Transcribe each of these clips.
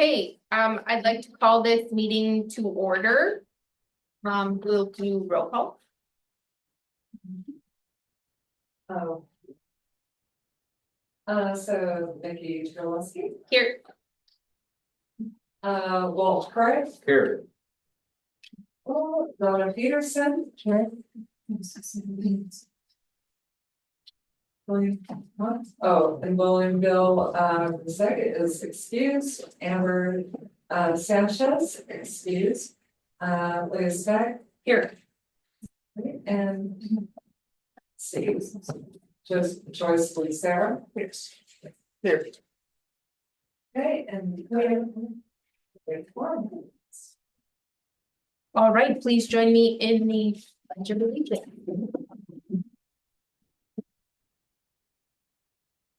Hey, I'd like to call this meeting to order. We'll do roll call. Oh. So Nikki Trelowski, Here, Walt Craig, Here. Donna Peterson. And William Bill, the second is excused, Amber, Sanchez, excused, Leah Stack, here, and Steve, just Joyce Lee Sarah. Here. Okay, and we have one. all right, please join me in the Pledge of Allegiance.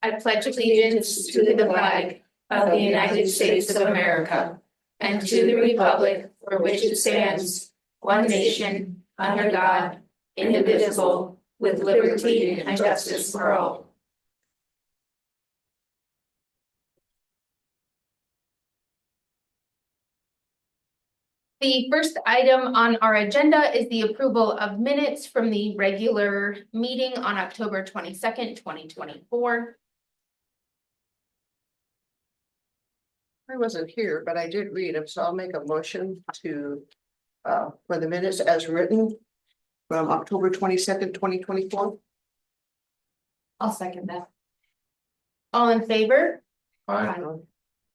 I pledge allegiance to the flag of the United States of America and to the republic for which it stands, one nation, under God, indivisible, with liberty and justice for all. The first item on our agenda is the approval of minutes from the regular meeting on October 22nd, 2024. I wasn't here, but I did read them, so I'll make a motion to, for the minutes as written from October 22nd, 2024. I'll second that. All in favor? Aye.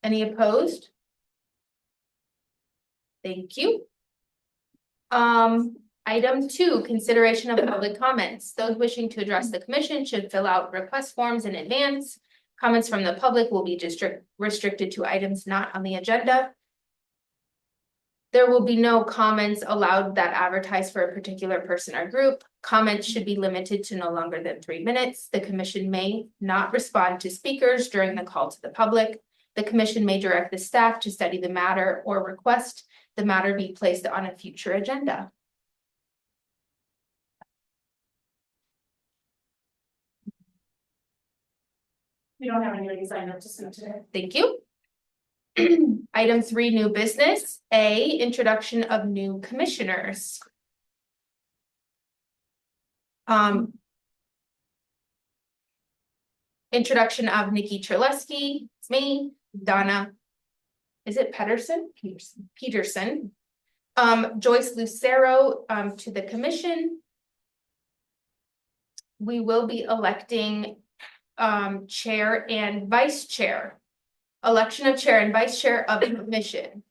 Any opposed? Thank you. Item 2, consideration of public comments. Those wishing to address the commission should fill out request forms in advance. Comments from the public will be restricted to items not on the agenda. There will be no comments allowed that advertise for a particular person or group. Comments should be limited to no longer than 3 minutes. The commission may not respond to speakers during the call to the public. The commission may direct the staff to study the matter or request the matter be placed on a future agenda. We don't have anybody signed up to speak today. Thank you. Item 3, new business. A, introduction of new commissioners. Introduction of Nikki Trelowski, it's me, Donna. Is it Pedersen? Peterson. Joyce Lucero, to the commission. We will be electing chair and vice chair. Election of chair and vice chair of the commission.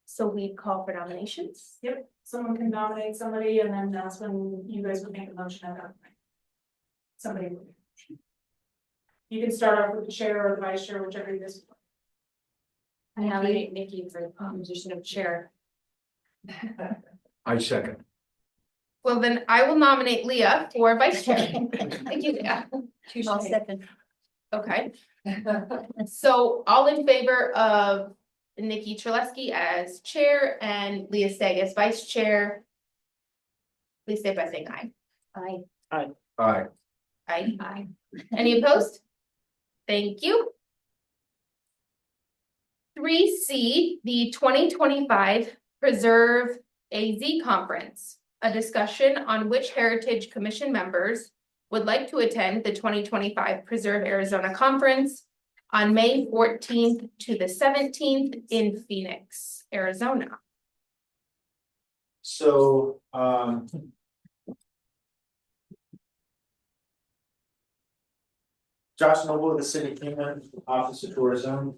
So we call for nominations. Yep, someone can nominate somebody and then that's when you guys would make a motion at that point. Somebody would. You can start off with the chair or the vice chair, whichever you guys. I nominate Nikki for the position of chair. I second. Well, then I will nominate Leah for vice chair. Thank you, Leah. I'll second. Okay, so all in favor of Nikki Trelowski as chair and Leah Stagg as vice chair? Please say by saying aye. Aye. Aye. Aye. Any opposed? Thank you. 3C, the 2025 Preserve AZ Conference, a discussion on which Heritage Commission members would like to attend the 2025 Preserve Arizona Conference on May 14th to the 17th in Phoenix, Arizona. So, Josh Noble of the City of Kingman, Office of Tourism,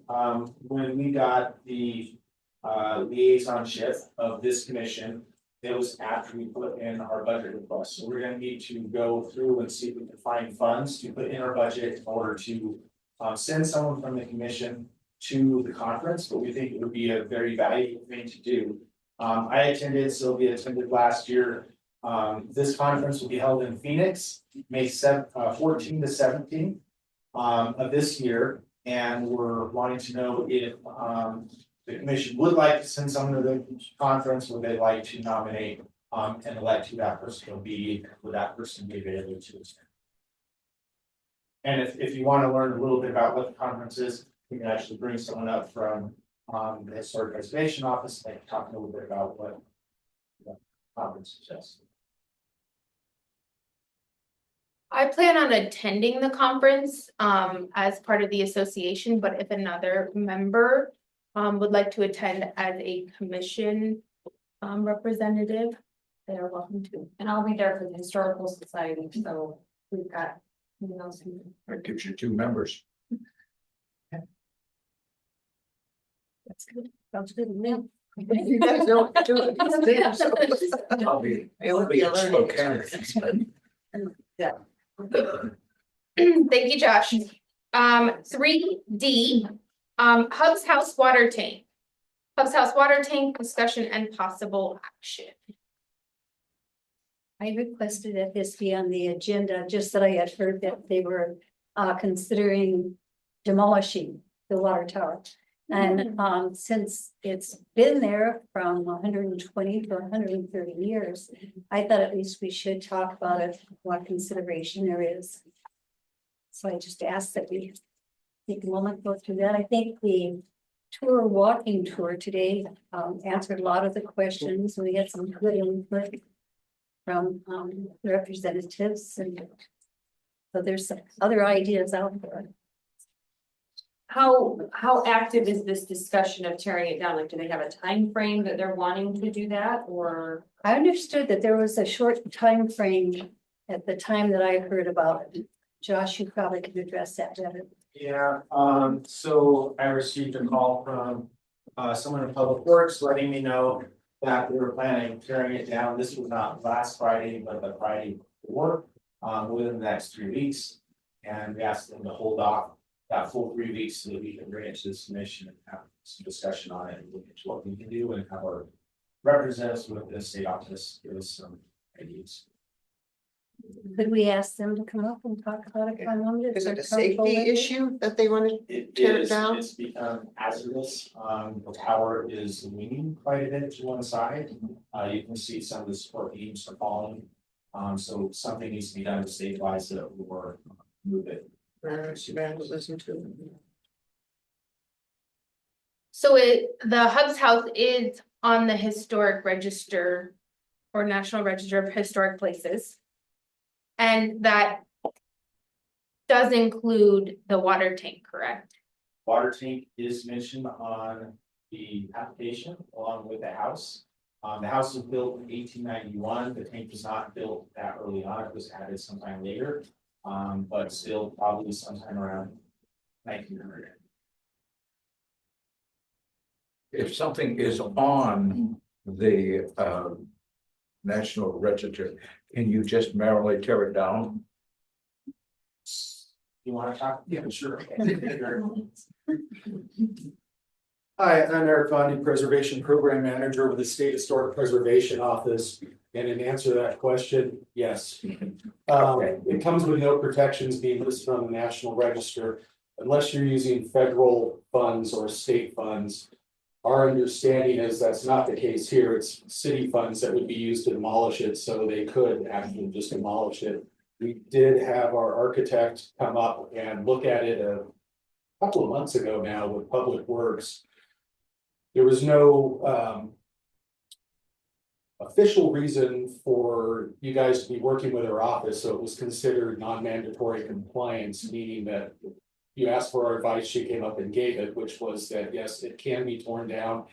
when we got the liaisonship of this commission, it was after we put in our budget request. So we're gonna need to go through and see if we can find funds to put in our budget in order to send someone from the commission to the conference, but we think it would be a very valuable thing to do. I attended, Sylvia attended last year. This conference will be held in Phoenix, May 14 to 17 of this year, and we're wanting to know if the commission would like to send someone to the conference, would they like to nominate and elect who that person will be, would that person be available to attend? And if you want to learn a little bit about what the conference is, we can actually bring someone up from, the Historic Preservation Office, like talking a little bit about what. The conference suggests. I plan on attending the conference as part of the association, but if another member would like to attend as a commission representative, they are welcome to. And I'll be there for the historical society, so we've got, who knows who. That gives you 2 members. That's good. Sounds good to me. You guys know what to do. I'll be, It would be a learning Spokane. experience. Yeah. Thank you, Josh. 3D, Hub's House water tank. Hub's House water tank discussion and possible action. I requested that this be on the agenda, just that I had heard that they were considering demolishing the water tower. And since it's been there from 120 to 130 years, I thought at least we should talk about it, what consideration there is. So I just asked that we take a moment, go through that. I think the walking tour today answered a lot of the questions. We had some good input from the representatives, and so there's some other ideas out there. How active is this discussion of tearing it down? Like, do they have a time frame that they're wanting to do that, or? I understood that there was a short time frame at the time that I heard about it. Josh, you probably could address that better. Yeah, so I received a call from someone in Public Works letting me know that we were planning on tearing it down. This was not last Friday, but the Friday before, within the next 3 weeks. And we asked them to hold off that full 3 weeks so that we can bring it to this commission and have some discussion on it and look into what we can do and have our representatives with the state office give us some ideas. Could we ask them to come up and talk about it? for a moment? Is If it a they're comfortable safety with it? issue that they want to? It Tear it is, down? it's become hazardous, the tower is leaning quite a bit to one side. You can see some of the support beams are falling. So something needs to be done to stabilize it or move it. Listen to. So the Hub's House is on the historic register or National Register of Historic Places. And that does include the water tank, correct? Water tank is mentioned on the application along with the house. The house was built in 1891. The tank was not built that early on. It was added sometime later. But still probably sometime around 1900. If something is on the National Register, can you just merrily tear it down? You wanna talk? Yeah, sure. Hi, I'm Eric Bondi, Preservation Program Manager with the State Historic Preservation Office. And in answer to that question, yes. It comes with no protections being listed on the National Register unless you're using federal funds or state funds. Our understanding is that's not the case here. It's city funds that would be used to demolish it, so they could actually just demolish it. We did have our architect come up and look at it a couple of months ago now with Public Works. There was no official reason for you guys to be working with our office, so it was considered non-mandatory compliance, meaning that you asked for our advice, she came up and gave it, which was that, yes, it can be torn down.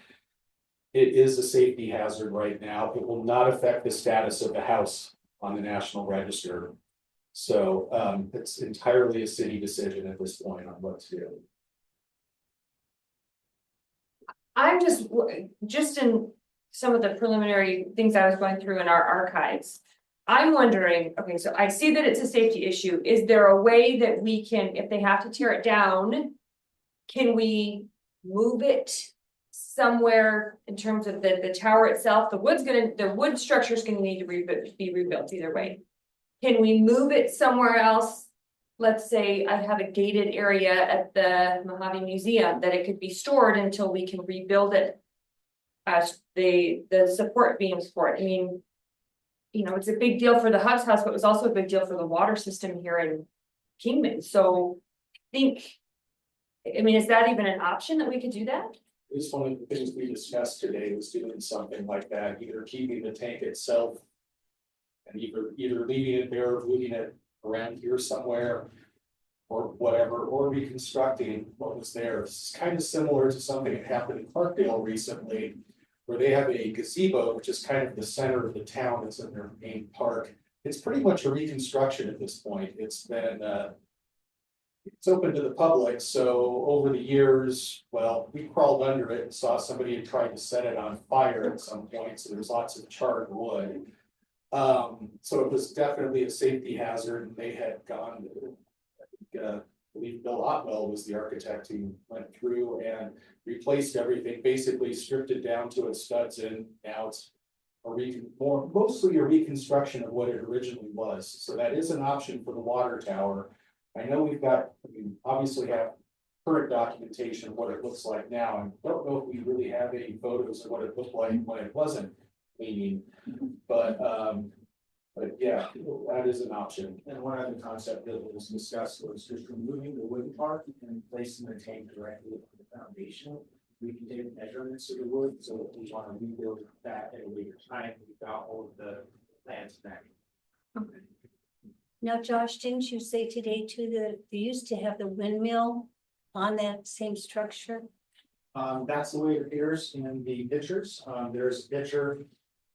It is a safety hazard right now. It will not affect the status of the house on the National Register. So it's entirely a city decision at this point on what to do. I'm just in some of the preliminary things I was going through in our archives. I'm wondering, okay, so I see that it's a safety issue. Is there a way that we can, if they have to tear it down, can we move it somewhere in terms of the tower itself? The wood structure is gonna need to be rebuilt either way. Can we move it somewhere else? Let's say I have a gated area at the Mojave Museum that it could be stored until we can rebuild it. As the support beams for it. I mean, you know, it's a big deal for the Hub's House, but it was also a big deal for the water system here in Kingman. So I think I mean, is that even an option that we could do that? It's one of the things we discussed today was doing something like that, either keeping the tank itself. And either leaving it there, or moving it around here somewhere. Or whatever, or reconstructing what was there. It's kind of similar to something that happened in Clarkdale recently. Where they have a gazebo, which is kind of the center of the town that's in their main park. It's pretty much a reconstruction at this point. It's been it's open to the public, so over the years, well, we crawled under it and saw somebody had tried to set it on fire at some point, so there's lots of charred wood. So it was definitely a safety hazard, and they had gone I believe Bill Otwell was the architect who went through and replaced everything, basically stripped it down to its studs, and now it's mostly a reconstruction of what it originally was. So that is an option for the water tower. I know we obviously have current documentation of what it looks like now, and don't know if we really have any photos of what it looked like when it wasn't cleaning, but yeah, that is an option. And one other concept that was discussed was just removing the wooden part and placing the tank directly on the foundation. We can take measurements of the wood, so if we want to rebuild that at a later time, we've got all of the plans back. Now, Josh, didn't you say today too that you used to have the windmill on that same structure? That's the way it appears in the pictures. There's a picture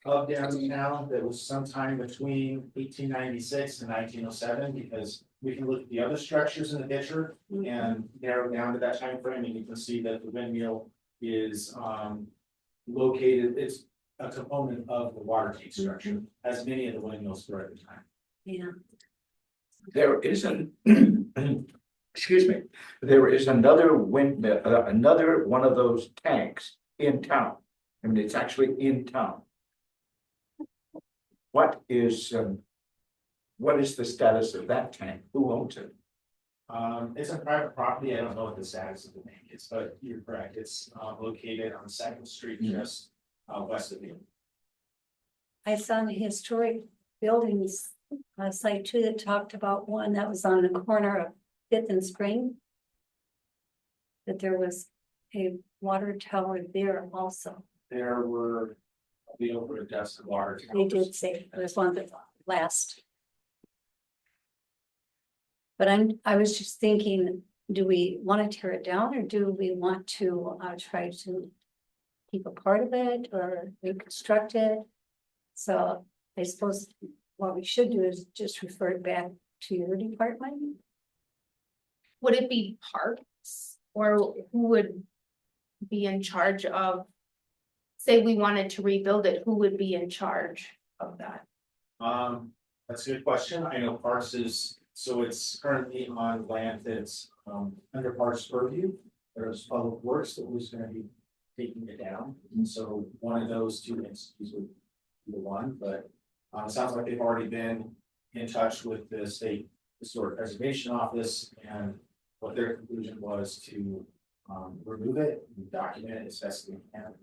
of downtown that was sometime between 1896 and 1907, because we can look at the other structures in the picture and narrow down to that time frame, and you can see that the windmill is located. It's a component of the water tank structure, as many of the windmills were at the time. Yeah. There is excuse me, there is another windmill, another one of those tanks in town. I mean, it's actually in town. What is the status of that tank? Who owns it? It's a private property. I don't know what the status of the tank is, but you're correct. It's located on 2nd Street, just west of you. I saw in the historic buildings site too that talked about one that was on the corner of 5th and Spring. That there was a water tower there also. There were over a dozen water towers. They did say it was one of the last. But I was just thinking, do we want to tear it down, or do we want to try to keep a part of it or reconstruct it? So I suppose what we should do is just refer it back to your department. Would it be parks, or who would be in charge of? Say we wanted to rebuild it, who would be in charge of that? That's a good question. I know Parks is, so it's currently on land that's under Parks purview. There's Public Works that was going to be taking it down, and so one of those two entities would be the one. But it sounds like they've already been in touch with the State Historic Preservation Office, and what their conclusion was to remove it and document it as best we can.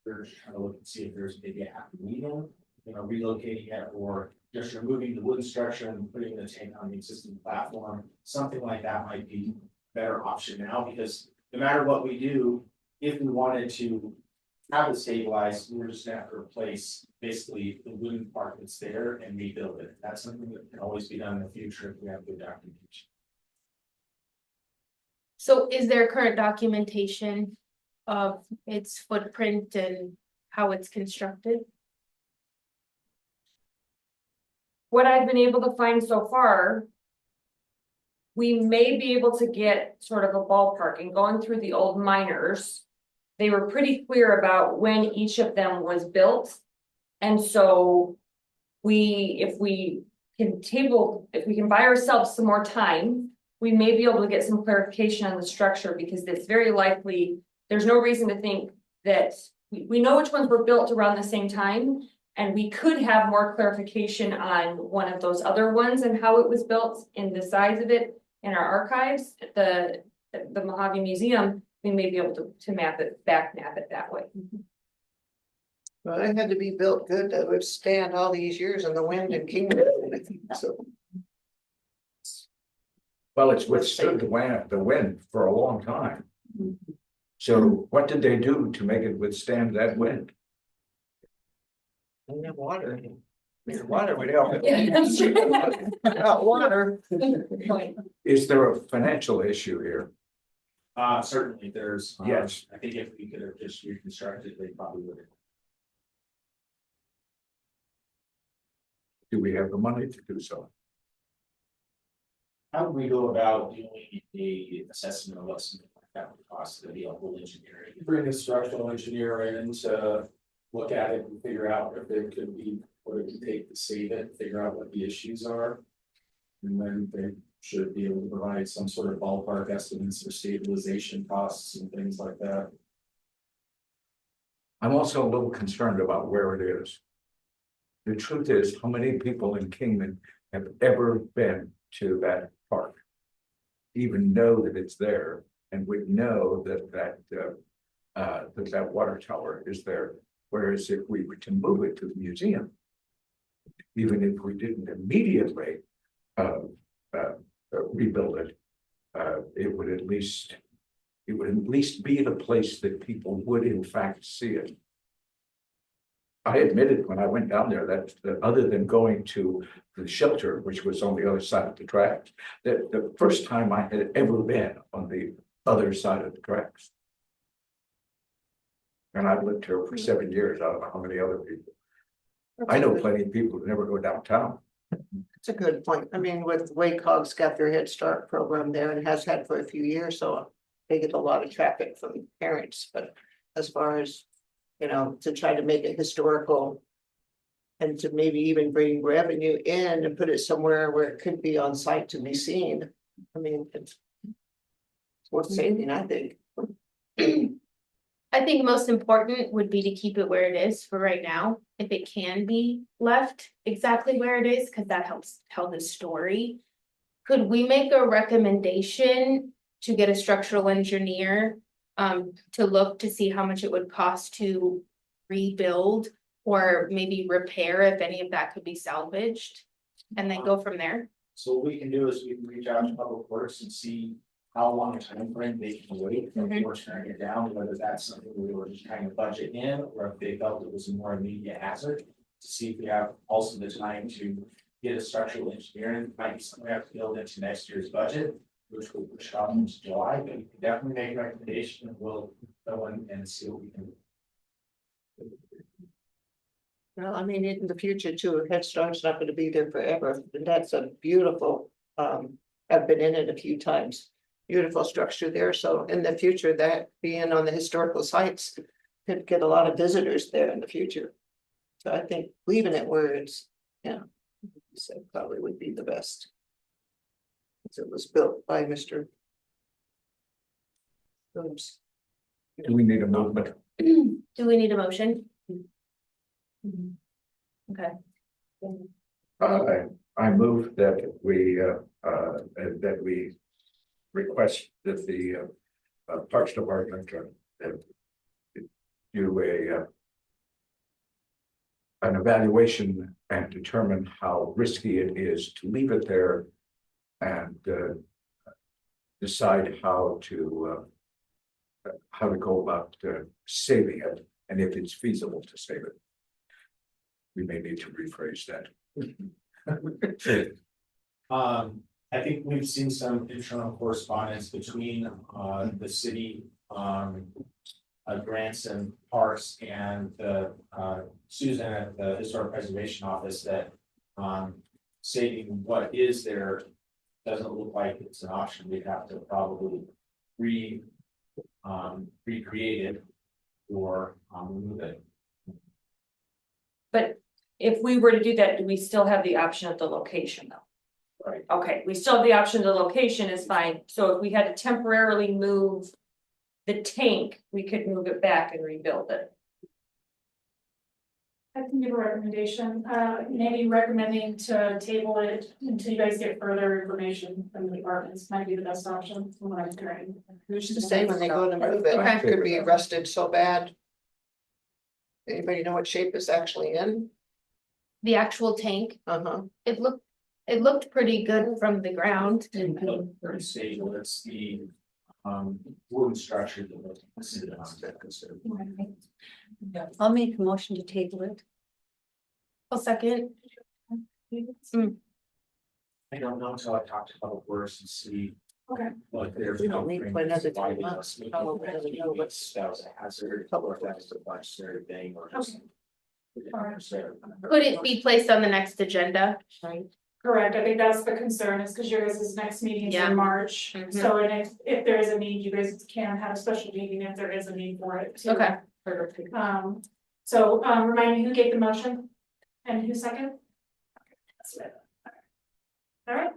They're trying to look and see if there's maybe a happy medium, relocating it, or just removing the wooden structure and putting the tank on the existing platform. Something like that might be a better option now, because no matter what we do, if we wanted to have it stabilized, we're just gonna have to replace basically the wooden part that's there and rebuild it. That's something that can always be done in the future if we have good documentation. So is there current documentation of its footprint and how it's constructed? What I've been able to find so far, we may be able to get sort of a ballpark, and going through the old miners, they were pretty clear about when each of them was built. And so if we can buy ourselves some more time, we may be able to get some clarification on the structure, because it's very likely, there's no reason to think that we know which ones were built around the same time. And we could have more clarification on one of those other ones and how it was built in the size of it in our archives, the Mojave Museum. We may be able to map it that way. Well, it had to be built good to withstand all these years in the wind and kingdom. So Well, it's withstood the wind for a long time. So what did they do to make it withstand that wind? And then water. Water would help. Yeah, that's true. Not water. Is there a financial issue here? Certainly, there's. Yes. I think if we could have just reconstructed, they probably would have. Do we have the money to do so? How do we go about doing the assessment of what's that would cost to be a whole engineering? Bring a structural engineer in to look at it and figure out if it could be, what it would take to save it, figure out what the issues are. And then they should be able to provide some sort of ballpark estimates or stabilization costs and things like that. I'm also a little concerned about where it is. The truth is, how many people in Kingman have ever been to that park? Even know that it's there and would know that that water tower is there. Whereas if we were to move it to the museum, even if we didn't immediately rebuild it, it would at least be the place that people would in fact see it. I admitted when I went down there that other than going to the shelter, which was on the other side of the tracks, that the first time I had ever been on the other side of the tracks. And I've lived here for 7 years. I don't know how many other people. I know plenty of people who never go downtown. It's a good point. I mean, with WACOG's got their Head Start program there and has had for a few years, so they get a lot of traffic from parents, but as far as, you know, to try to make it historical and to maybe even bring revenue in and put it somewhere where it could be on site to be seen. I mean, it's worth saving, I think. I think most important would be to keep it where it is for right now, if it can be left exactly where it is, because that helps tell the story. Could we make a recommendation to get a structural engineer to look to see how much it would cost to rebuild or maybe repair if any of that could be salvaged, and then go from there? So what we can do is we can reach out to Public Works and see how long a time frame they can wait for force trying to get down, whether that's something we were just trying to budget in, or if they felt it was a more immediate hazard. To see if we have also the time to get a structural engineer, and might be something we have to build into next year's budget, which will push off into July, but you can definitely make a recommendation and we'll go in and see what we can do. Well, I mean, in the future too, Head Start's not gonna be there forever, and that's a beautiful, I've been in it a few times. Beautiful structure there, so in the future, that being on the historical sites could get a lot of visitors there in the future. So I think leaving it where it's, yeah, so probably would be the best. It was built by Mr. Oops. Do we need a movement? Do we need a motion? Okay. I move that we request that the Parks Department do an evaluation and determine how risky it is to leave it there and decide how to go about saving it, and if it's feasible to save it. We may need to rephrase that. I think we've seen some internal correspondence between the city, grants and parks, and Susan at the Historic Preservation Office that saving what is there doesn't look like it's an option. We'd have to probably recreate it or remove it. But if we were to do that, do we still have the option of the location though? Right. Okay, we still have the option of the location is fine, so if we had to temporarily move the tank, we could move it back and rebuild it. I can give a recommendation, maybe recommending to table it until you guys get further information from the departments, might be the best option from what I'm hearing. Who's to say when they go to move it, Okay. it could be rusted so bad. Anybody know what shape it's actually in? The actual tank, Uh-huh. it looked It looked pretty good from the ground. Very stable, it's the wooden structure that was considered on that considered. I'll make a motion to table it. I'll second. I don't know until I talk to Public Works and see. Okay. What their. We don't need for another 2 Why they months, must- probably doesn't know what's- That was a hazard, or if that's a budgetary thing, or just. Could it be placed on the next agenda? Right. Correct, I think that's the concern, is because your guys' next meeting is Yeah. in March, Mhm. so and if there is a need, you guys can have a special meeting if there is a need for it. too. Okay. So remind me who gave the motion and who second? That's it. All right.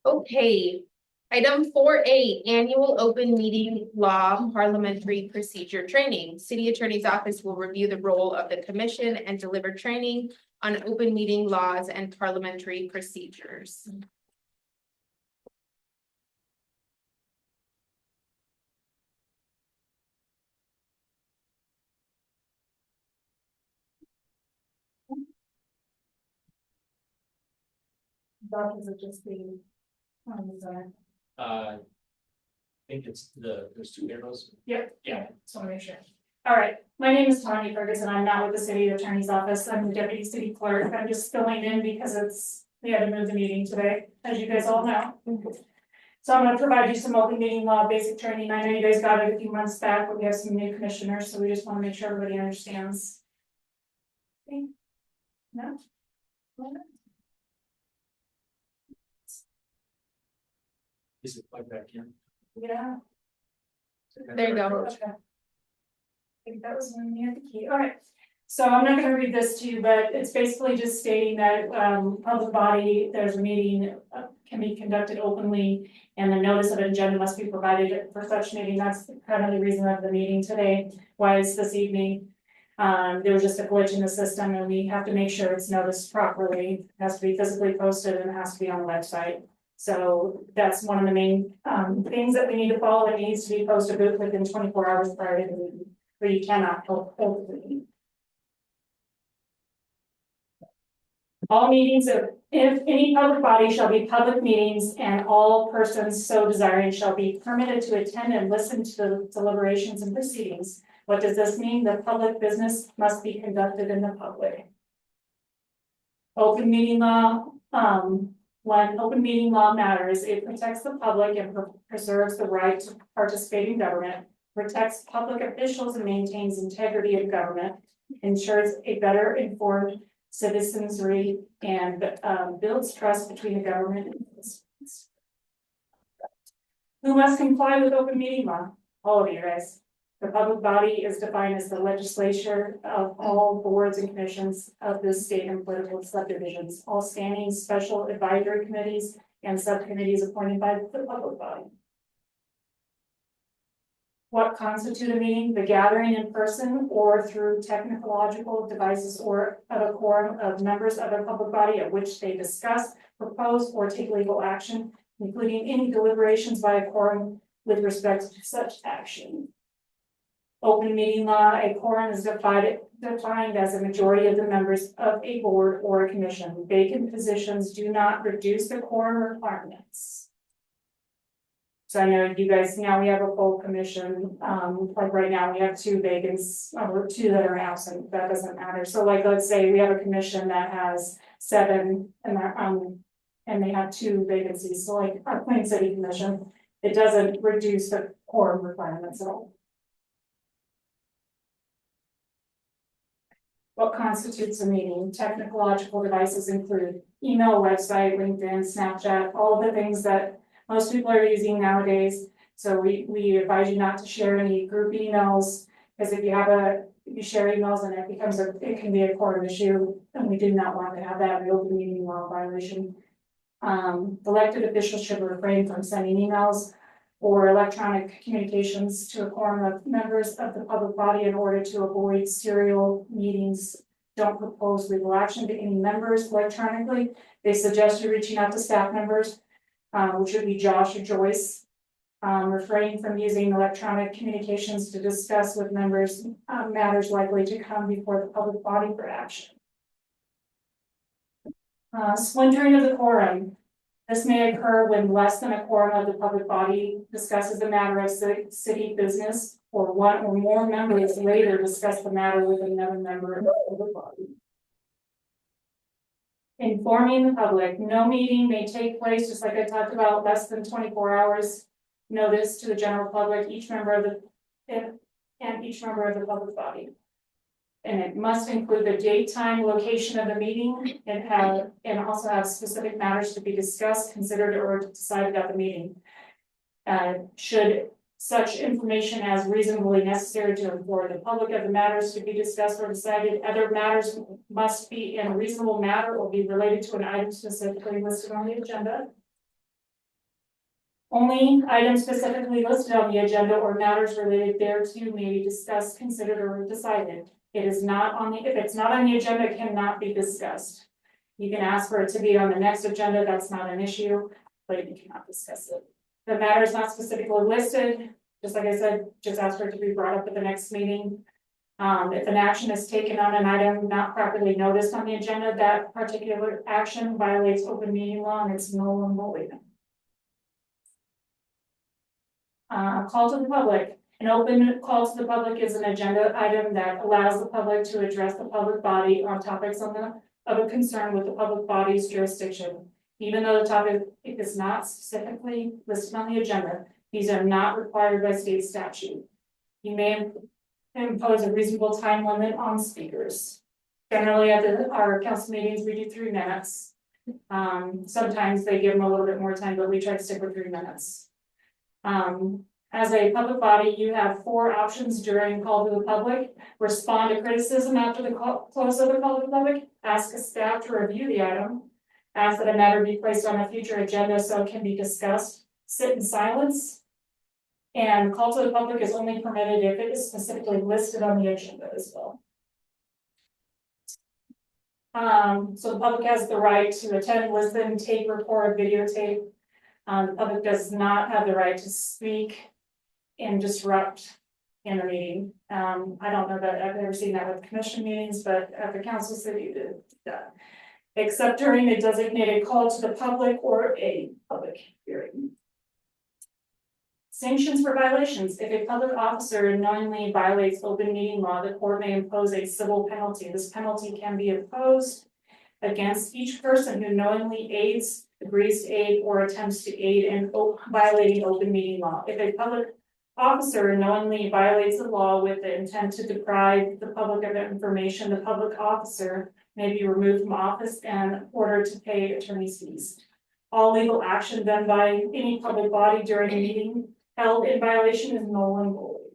Okay. Item 4A, annual open meeting law parliamentary procedure training. City Attorney's Office will review the role of the commission and deliver training on open meeting laws and parliamentary procedures. That is just the. Design. I think it's there's 2 arrows. Yep, Yeah. just want to make sure. All right, my name is Tanya Ferguson. I'm not with the city attorney's office. I'm the deputy city clerk. I'm just filling in because we had to move the meeting today, as you guys all know. So I'm gonna provide you some open meeting law basic training. I know you guys got it a few months back, but we have some new commissioners, so we just want to make sure everybody understands. Okay. No? Is it like that, Kim? Yeah. There you go. Okay. I think that was when you had the key, alright, so I'm not gonna read this to you, but it's basically just stating that, public body, there's a meeting, can be conducted openly. And the notice of agenda must be provided for such meeting, that's kind of the reason of the meeting today, why it's this evening. There was just a glitch in the system and we have to make sure it's noticed properly, it has to be physically posted and it has to be on the website. So that's one of the main things that we need to follow. It needs to be posted within 24 hours prior to the meeting, or you cannot hold the meeting. All meetings of, if any public body shall be public meetings, and all persons so desiring shall be permitted to attend and listen to the deliberations and proceedings. What does this mean? The public business must be conducted in the public. Open meeting law, when open meeting law matters, it protects the public and preserves the right to participate in government, protects public officials and maintains integrity of government, ensures a better informed citizenry, and builds trust between the government and citizens. Who must comply with open meeting law? All of you guys. The public body is defined as the legislature of all boards and commissions of the state and political subdivisions, all standing special advisory committees and subcommittees appointed by the public body. What constitutes a meeting? The gathering in person or through technological devices or of a quorum of members of a public body at which they discuss, propose, or take legal action, including any deliberations by a quorum with respect to such action. Open meeting law, a quorum is defined as a majority of the members of a board or a commission. Vacant positions do not reduce the quorum requirements. So I know you guys, now we have a full commission, like right now we have 2 vacants, or 2 that are absent, that doesn't matter. So like, let's say we have a commission that has 7 and they have 2 vacancies, so like our Plain City Commission, it doesn't reduce the quorum requirements at all. What constitutes a meeting? Technological devices include email, website, LinkedIn, Snapchat, all the things that most people are using nowadays. So we advise you not to share any group emails, because if you share emails and it can be a quorum issue, and we do not want to have that in the open meeting law violation. Elected officials should refrain from sending emails or electronic communications to a quorum of members of the public body in order to avoid serial meetings. Don't propose legal action to any members electronically. They suggest you reaching out to staff members, which would be Josh or Joyce. Refraining from using electronic communications to discuss with members, matters likely to come before the public body for action. Splintering of the quorum. This may occur when less than a quorum of the public body discusses a matter of city business, or one or more members later discuss the matter with another member of the body. Informing the public, no meeting may take place, just like I talked about, less than 24 hours notice to the general public, each member of the public body. And it must include the date, time, location of the meeting, and also have specific matters to be discussed, considered, or decided at the meeting. Should such information as reasonably necessary to inform the public of the matters to be discussed or decided, other matters must be in a reasonable manner or be related to an item specifically listed on the agenda. Only items specifically listed on the agenda or matters related thereto may be discussed, considered, or decided. If it's not on the agenda, it cannot be discussed. You can ask for it to be on the next agenda, that's not an issue, but you cannot discuss it. The matter is not specifically listed, just like I said, just ask for it to be brought up at the next meeting. If an action is taken on an item not properly noticed on the agenda, that particular action violates open meeting law and it's null and void. Call to the public. An open call to the public is an agenda item that allows the public to address the public body on topics of a concern with the public body's jurisdiction. Even though the topic is not specifically listed on the agenda, these are not required by state statute. You may impose a reasonable time limit on speakers. Generally, at our council meetings, we do 3 minutes. Sometimes they give them a little bit more time, but we try to stick with 3 minutes. As a public body, you have 4 options during call to the public: respond to criticism after the close of the call to the public, ask a staff to review the item, ask that a matter be placed on a future agenda so it can be discussed, sit in silence, and call to the public is only permitted if it is specifically listed on the agenda as well. So the public has the right to attend, listen, tape, record, videotape. The public does not have the right to speak and disrupt in a meeting. I don't know that I've ever seen that with commission meetings, but at the council city did that. Except during a designated call to the public or a public hearing. Sanctions for violations. If a public officer knowingly violates open meeting law, the court may impose a civil penalty. This penalty can be imposed against each person who knowingly aids, agrees to aid, or attempts to aid in violating open meeting law. If a public officer knowingly violates the law with the intent to deprive the public of information, the public officer may be removed from office and ordered to pay attorney's fees. All legal action done by any public body during a meeting held in violation is null and void.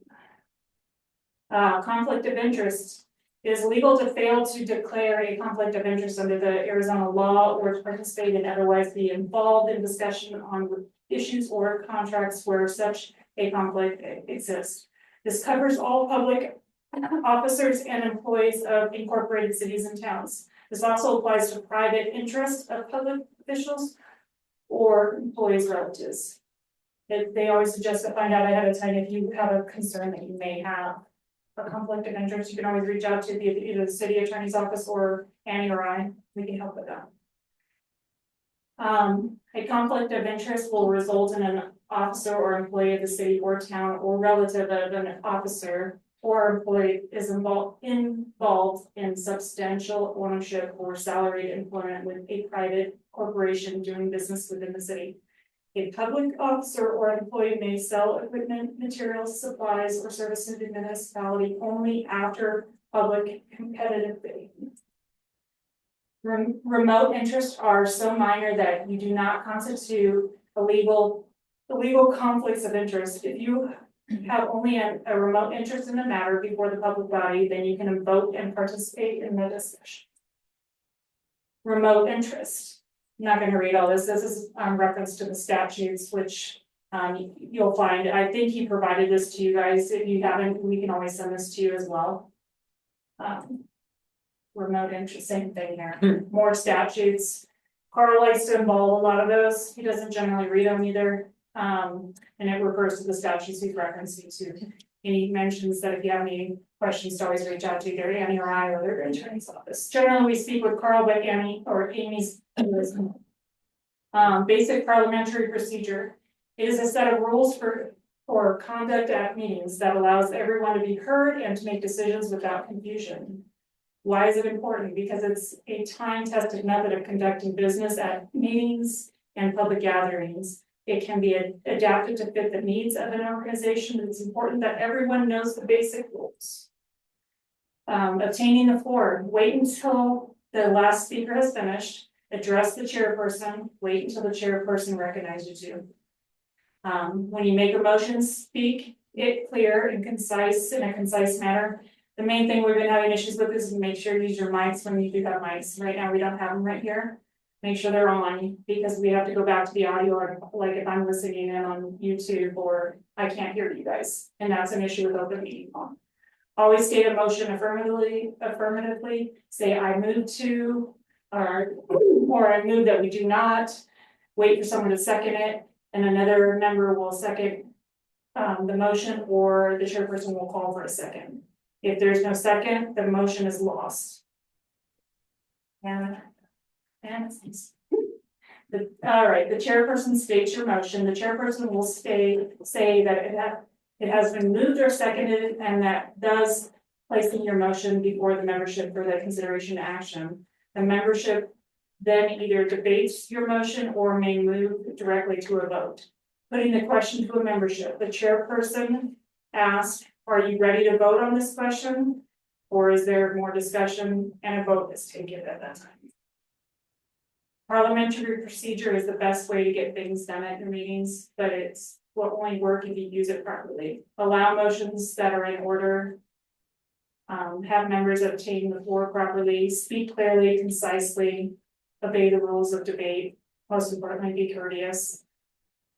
Conflict of interest. It is legal to fail to declare a conflict of interest under the Arizona law or to participate and otherwise be involved in discussion on issues or contracts where such a conflict exists. This covers all public officers and employees of incorporated cities and towns. This also applies to private interests of public officials or employees' relatives. They always suggest to find out ahead of time if you have a concern that you may have a conflict of interest. You can always reach out to either the city attorney's office or Annie or I. We can help with that. A conflict of interest will result in an officer or employee of the city or town or relative of an officer or employee is involved in substantial ownership or salaried employment with a private corporation doing business within the city. A public officer or employee may sell equipment, materials, supplies, or services to the municipality only after public competitive bidding. Remote interests are so minor that you do not constitute illegal conflicts of interest. If you have only a remote interest in the matter before the public body, then you can invoke and participate in the discussion. Remote interest. I'm not going to read all this. This is reference to the statutes, which you'll find. I think he provided this to you guys. If you haven't, we can always send this to you as well. Remote interest, same thing here. More statutes. Carl likes to involve a lot of those. He doesn't generally read them either. And it refers to the statutes we've referenced to. And he mentions that if you have any questions, to always reach out to either Annie or I or their attorney's office. Generally, we speak with Carl, but Annie or Amy's. Basic parliamentary procedure. It is a set of rules for conduct at meetings that allows everyone to be heard and to make decisions without confusion. Why is it important? Because it's a time-tested method of conducting business at meetings and public gatherings. It can be adapted to fit the needs of an organization. It's important that everyone knows the basic rules. Obtaining the floor, wait until the last speaker has finished, address the chairperson, wait until the chairperson recognizes you. When you make a motion, speak it clear and concise in a concise manner. The main thing we've been having issues with is make sure you use your mics when you do have mics. Right now, we don't have them right here. Make sure they're on because we have to go back to the audio, or like if I'm listening in on YouTube or I can't hear you guys, and that's an issue with open meeting law. Always state a motion affirmatively, say I move to, or I move that we do not, wait for someone to second it, and another member will second the motion, or the chairperson will call for a second. If there's no second, the motion is lost. All right, the chairperson states your motion. The chairperson will say that it has been moved or seconded, and that does placing your motion before the membership for the consideration action. The membership then either debates your motion or may move directly to a vote. Putting the question to a membership, the chairperson asks, are you ready to vote on this question? Or is there more discussion and a vote is taken at that time? Parliamentary procedure is the best way to get things done at your meetings, but it's will only work if you use it properly. Allow motions that are in order. Have members obtain the floor properly, speak clearly, concisely, obey the rules of debate, most importantly, be courteous.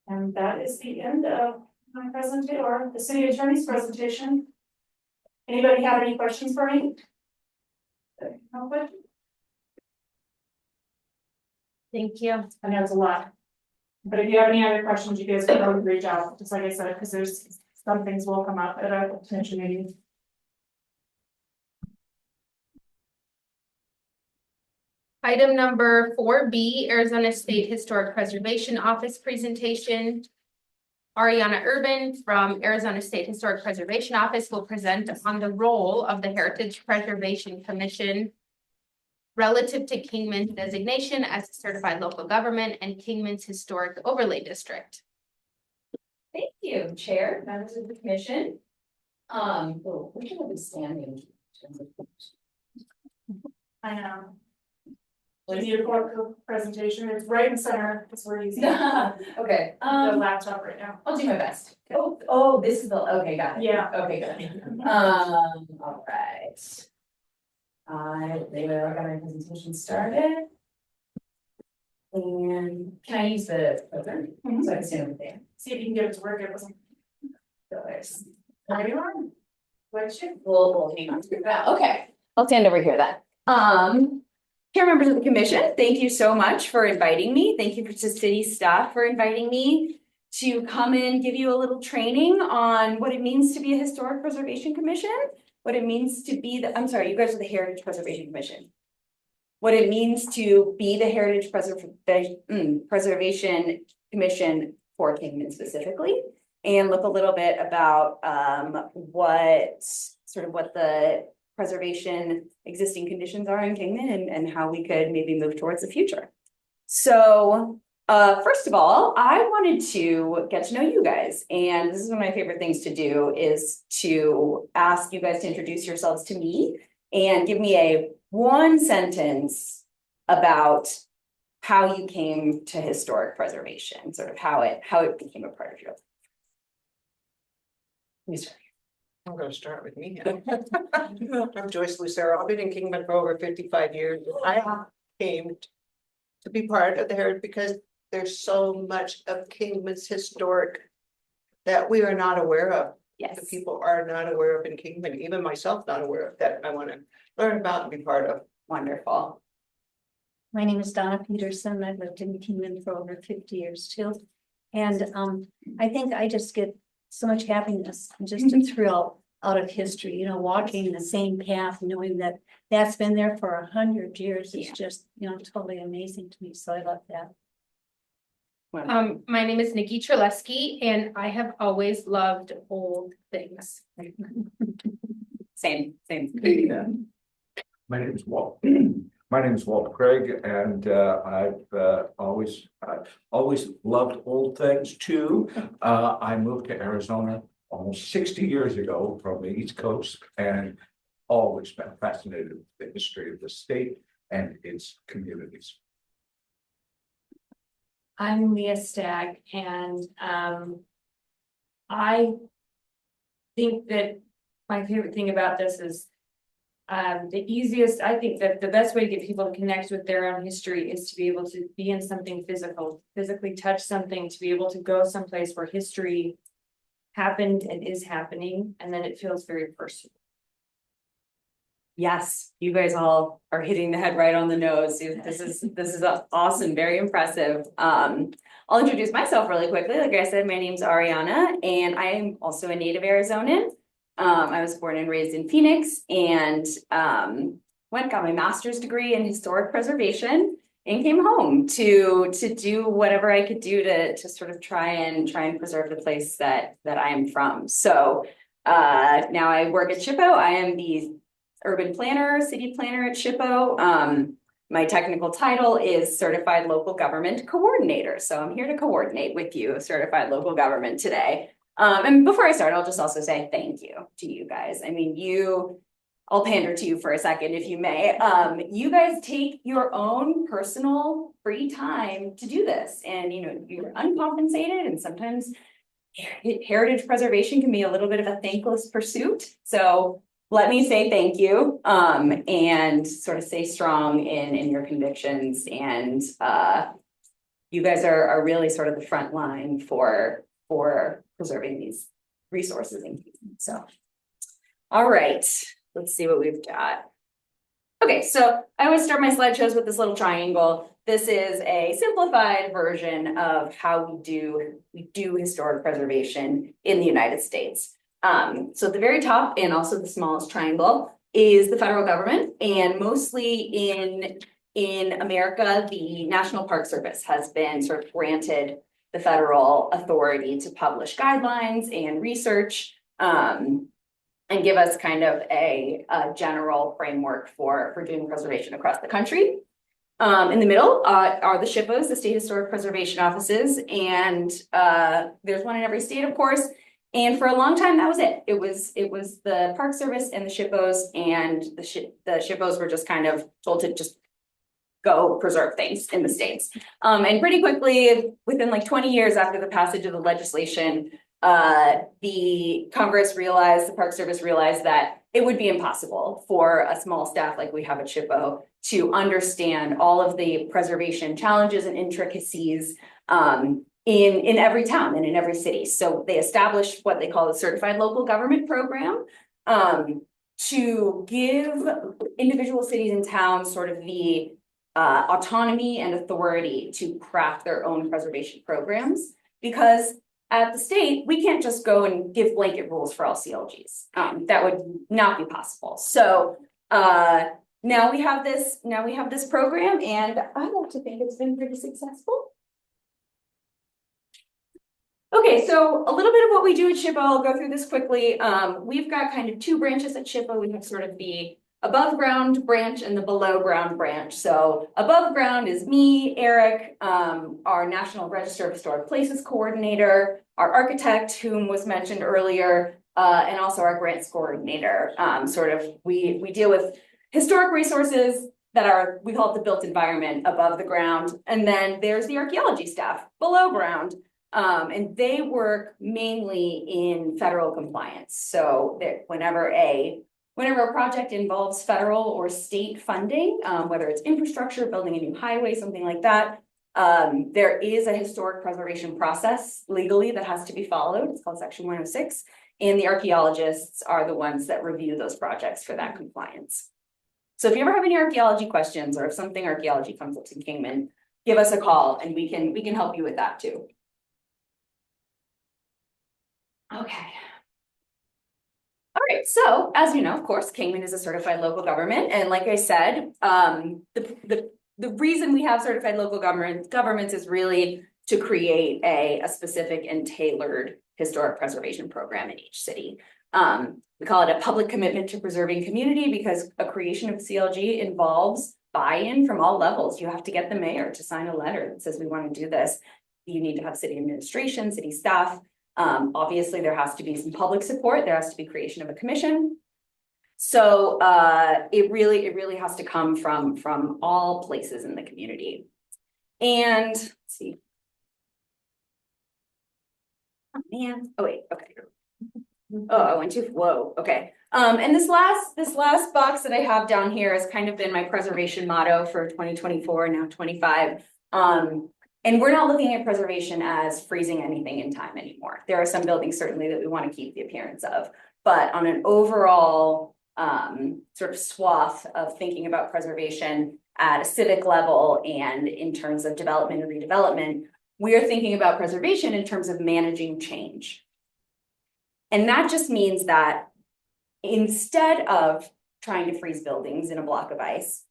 And that is the end of my presentation, or the city attorney's presentation. Anybody have any questions for me? No question? Thank you. I know it's a lot. But if you have any other questions, you guys can always reach out, just like I said, because there's some things will come up at a potential meeting. Item number 4B, Arizona State Historic Preservation Office presentation. Ariana Urban from Arizona State Historic Preservation Office will present on the role of the Heritage Preservation Commission relative to Kingman's designation as a certified local government and Kingman's Historic Overlay District. Thank you, Chair, members of the commission. We can have a standing. I know. Do you need a PowerPoint presentation? It's right in the center. It's where you see Okay, the laptop right now. I'll do my best. Oh, this is the, okay, got it. Yeah. Okay, good. All right. I got my presentation started. And can I use the filter? So I can see everything. See if you can get it to work. It wasn't. Filters. There you are. What you? We'll hang on to that. Okay, I'll stand over here then. Here, members of the commission, thank you so much for inviting me. Thank you to city staff for inviting me to come and give you a little training on what it means to be a historic preservation commission, what it means to be the, I'm sorry, you guys are the Heritage Preservation Commission. What it means to be the Heritage Preservation Commission for Kingman specifically, and look a little bit about what the preservation existing conditions are in Kingman and how we could maybe move towards the future. So first of all, I wanted to get to know you guys, and this is one of my favorite things to do is to ask you guys to introduce yourselves to me and give me a one sentence about how you came to historic preservation, sort of how it became a part of your life. I'm gonna start with me. I'm Joyce Lucero. I've been in Kingman for over 55 years. I came to be part of the Heritage because there's so much of Kingman's historic that we are not aware of. Yes. The people are not aware of in Kingman, even myself not aware of, that I want to learn about and be part of. Wonderful. My name is Donna Peterson. I've lived in Kingman for over 50 years too. And I think I just get so much happiness, and just a thrill out of history, you know, walking the same path, knowing that that's been there for 100 years is Yeah. just, you know, totally amazing to me. So I love that. My name is Nikki Treleski, and I have always loved old things. Same. My name is Walt. My name is Walt Craig, and I've always loved old things too. I moved to Arizona almost 60 years ago from the East Coast, and always been fascinated with the history of the state and its communities. I'm Leah Stagg, and I think that my favorite thing about this is the easiest, I think that the best way to get people to connect with their own history is to be able to be in something physical, physically touch something, to be able to go someplace where history happened and is happening, and then it feels very personal. Yes, you guys all are hitting the head right on the nose. This is awesome, very impressive. I'll introduce myself really quickly. Like I said, my name's Ariana, and I am also a native Arizonan. I was born and raised in Phoenix, and got my master's degree in historic preservation, and came home to do whatever I could do to sort of try and preserve the place that I am from. So now I work at SHPO. I am the urban planner, city planner at SHPO. My technical title is Certified Local Government Coordinator. So I'm here to coordinate with you, Certified Local Government today. And before I start, I'll just also say thank you to you guys. I mean, I'll pander to you for a second, if you may. You guys take your own personal free time to do this, and you know, you're uncompensated, and sometimes heritage preservation can be a little bit of a thankless pursuit. So let me say thank you, and sort of stay strong in your convictions. And you guys are really sort of the front line for preserving these resources. So, all right, let's see what we've got. Okay, so I always start my slideshows with this little triangle. This is a simplified version of how we do historic preservation in the United States. So at the very top, and also the smallest triangle, is the federal government, and mostly in America, the National Park Service has been sort of granted the federal authority to publish guidelines and research, and give us kind of a general framework for doing preservation across the country. In the middle are the SHPOs, the State Historic Preservation Offices, and there's one in every state, of course. And for a long time, that was it. It was the Park Service and the SHPOs, and the SHPOs were just kind of told to just go preserve things in the states. And pretty quickly, within like 20 years after the passage of the legislation, the Congress realized, the Park Service realized that it would be impossible for a small staff like we have at SHPO to understand all of the preservation challenges and intricacies in every town and in every city. So they established what they call the Certified Local Government Program to give individual cities and towns sort of the autonomy and authority to craft their own preservation programs, because at the state, we can't just go and give blanket rules for all CLGs. That would not be possible. So now we have this program, and I like to think it's been pretty successful. Okay, so a little bit of what we do at SHPO, I'll go through this quickly. We've got kind of two branches at SHPO. We have sort of the above ground branch and the below ground branch. So above ground is me, Eric, our National Register of Historic Places coordinator, our architect, whom was mentioned earlier, and also our grants coordinator. We deal with historic resources that are, we call it the built environment, above the ground. And then there's the archaeology staff below ground. And they work mainly in federal compliance. So that whenever a project involves federal or state funding, whether it's infrastructure, building a new highway, something like that, there is a historic preservation process legally that has to be followed. It's called Section 106. And the archaeologists are the ones that review those projects for that compliance. So if you ever have any archaeology questions, or if something archaeology comes up in Kingman, give us a call and we can help you with that too. Okay. All right, so as you know, of course, Kingman is a certified local government, and like I said, the reason we have certified local governments is really to create a specific and tailored historic preservation program in each city. We call it a public commitment to preserving community because a creation of CLG involves buy-in from all levels. You have to get the mayor to sign a letter that says we want to do this. You need to have city administration, city staff. Obviously, there has to be some public support. There has to be creation of a commission. So it really has to come from all places in the community. And let's see. Oh man. Oh wait. Okay. Oh, I went too. Whoa. Okay. And this last box that I have down here has kind of been my preservation motto for 2024, now 25. And we're not looking at preservation as freezing anything in time anymore. There are some buildings certainly that we want to keep the appearance of, but on an overall sort of swath of thinking about preservation at a civic level and in terms of development and redevelopment, we are thinking about preservation in terms of managing change. And that just means that instead of trying to freeze buildings in a block of ice,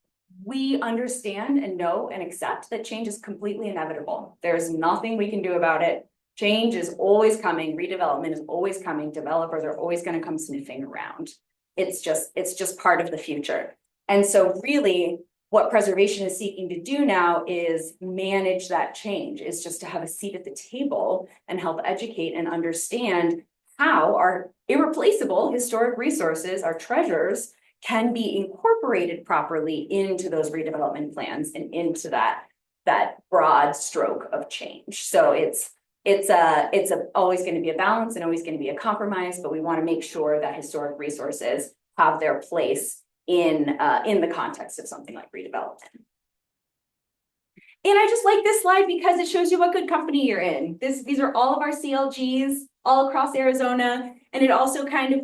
we understand and know and accept that change is completely inevitable. There's nothing we can do about it. Change is always coming. Redevelopment is always coming. Developers are always going to come sniffing around. It's just part of the future. And so really what preservation is seeking to do now is manage that change, is just to have a seat at the table and help educate and understand how our irreplaceable historic resources, our treasures, can be incorporated properly into those redevelopment plans and into that broad stroke of change. So it's always going to be a balance and always going to be a compromise, but we want to make sure that historic resources have their place in the context of something like redevelopment. And I just like this slide because it shows you what good company you're in. These are all of our CLGs all across Arizona, and it also kind of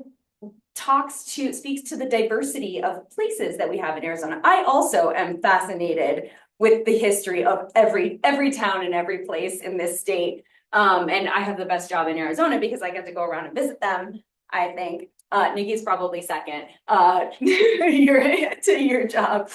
speaks to the diversity of places that we have in Arizona. I also am fascinated with the history of every town and every place in this state. And I have the best job in Arizona because I get to go around and visit them, I think. Nikki's probably second to your job.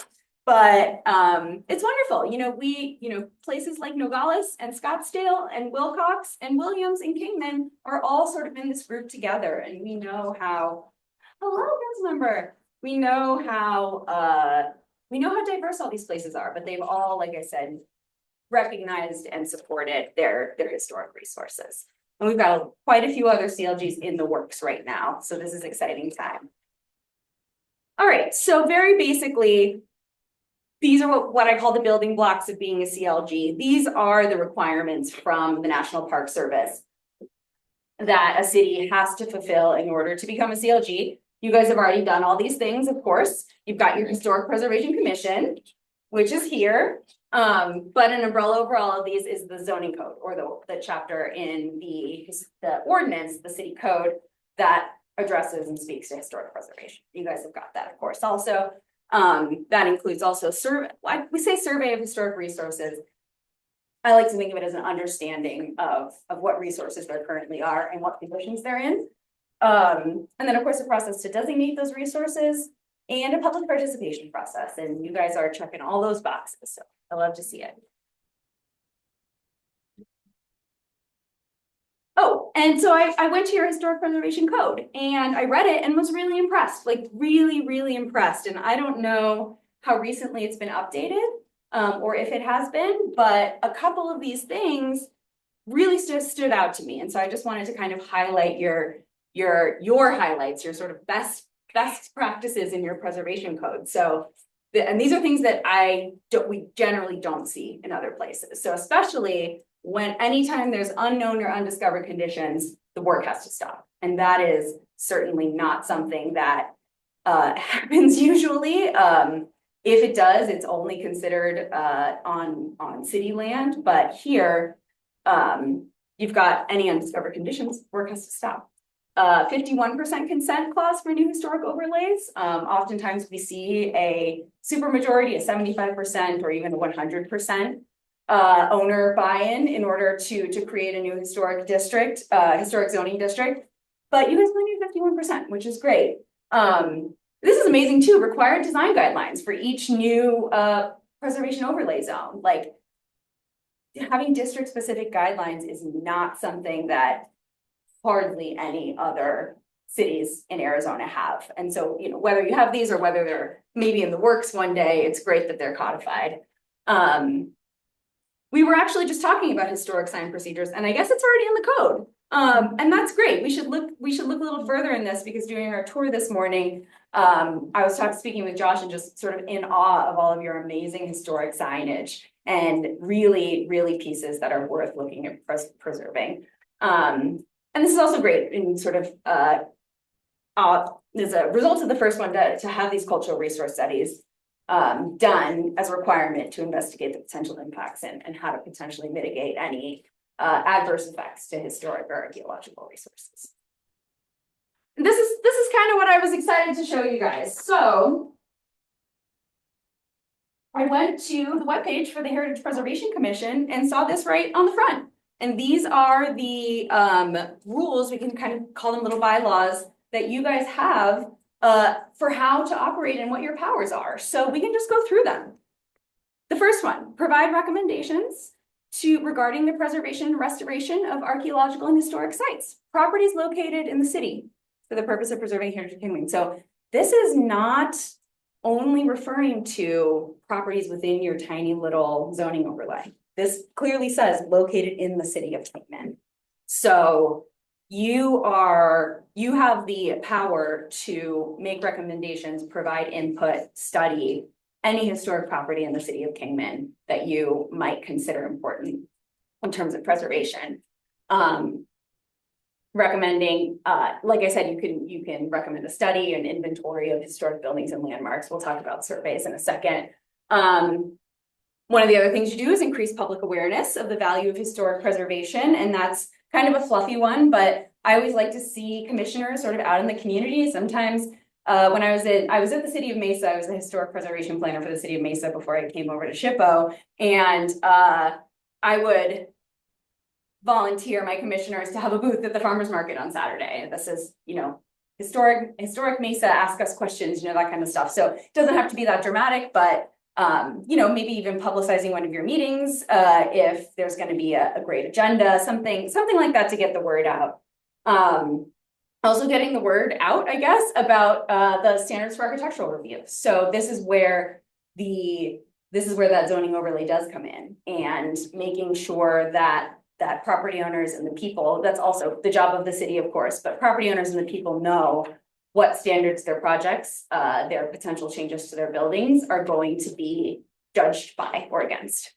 But it's wonderful. Places like Nogales and Scottsdale and Wilcox and Williams and Kingman are all sort of in this group together. And we know how, hello, council member. We know how diverse all these places are, but they've all, like I said, recognized and supported their historic resources. And we've got quite a few other CLGs in the works right now. So this is exciting time. All right, so very basically, these are what I call the building blocks of being a CLG. These are the requirements from the National Park Service that a city has to fulfill in order to become a CLG. You guys have already done all these things, of course. You've got your Historic Preservation Commission, which is here. But an umbrella over all of these is the zoning code, or the chapter in the ordinance, the city code, that addresses and speaks to historic preservation. You guys have got that, of course, also. That includes also we say survey of historic resources. I like to think of it as an understanding of what resources there currently are and what conditions they're in. And then of course a process to designate those resources and a public participation process. And you guys are checking all those boxes. So I love to see it. Oh, and so I went to your historic preservation code and I read it and was really impressed, like really impressed. And I don't know how recently it's been updated or if it has been, but a couple of these things really stood out to me. And so I just wanted to kind of highlight your highlights, your sort of best practices in your preservation code. So, and these are things that we generally don't see in other places. So especially when anytime there's unknown or undiscovered conditions, the work has to stop. And that is certainly not something that happens usually. If it does, it's only considered on city land. But here, you've got any undiscovered conditions, work has to stop. 51% consent clause for new historic overlays. Oftentimes we see a supermajority, a 75% or even a 100% owner buy-in in order to create a new historic district, historic zoning district. but you guys only need 51%, which is great. This is amazing too, required design guidelines for each new preservation overlay zone, like. Having district specific guidelines is not something that hardly any other cities in Arizona have. And so, you know, whether you have these or whether they're maybe in the works one day, it's great that they're codified. We were actually just talking about historic sign procedures, and I guess it's already in the code. And that's great. We should look a little further in this, because during our tour this morning, I was speaking with Josh and just sort of in awe of all of your amazing historic signage and really, really pieces that are worth looking at preserving. And this is also great in sort of as a result of the first one to have these cultural resource studies done as a requirement to investigate the potential impacts and how to potentially mitigate any adverse effects to historic or archaeological resources. This is kind of what I was excited to show you guys. So I went to the webpage for the Heritage Preservation Commission and saw this right on the front. And these are the rules, we can kind of call them little bylaws, that you guys have for how to operate and what your powers are. So we can just go through them. The first one, provide recommendations regarding the preservation and restoration of archaeological and historic sites, properties located in the city for the purpose of preserving heritage of Kingwing. So this is not only referring to properties within your tiny little zoning overlay. This clearly says located in the city of Kingman. So you have the power to make recommendations, provide input, study any historic property in the city of Kingman that you might consider important in terms of preservation. Recommending, like I said, you can recommend a study and inventory of historic buildings and landmarks. We'll talk about surveys in a second. One of the other things you do is increase public awareness of the value of historic preservation, and that's kind of a fluffy one, but I always like to see commissioners sort of out in the community. Sometimes when I was at the city of Mesa, I was the historic preservation planner for the city of Mesa before I came over to SHPO, and I would volunteer my commissioners to have a booth at the farmers market on Saturday. This is, you know, historic Mesa, ask us questions, you know, that kind of stuff. So it doesn't have to be that dramatic, but you know, maybe even publicizing one of your meetings if there's going to be a great agenda, something like that to get the word out. Also getting the word out, I guess, about the standards for architectural review. So this is where that zoning overlay does come in, and making sure that property owners and the people, that's also the job of the city, of course, but property owners and the people know what standards their projects, their potential changes to their buildings are going to be judged by or against.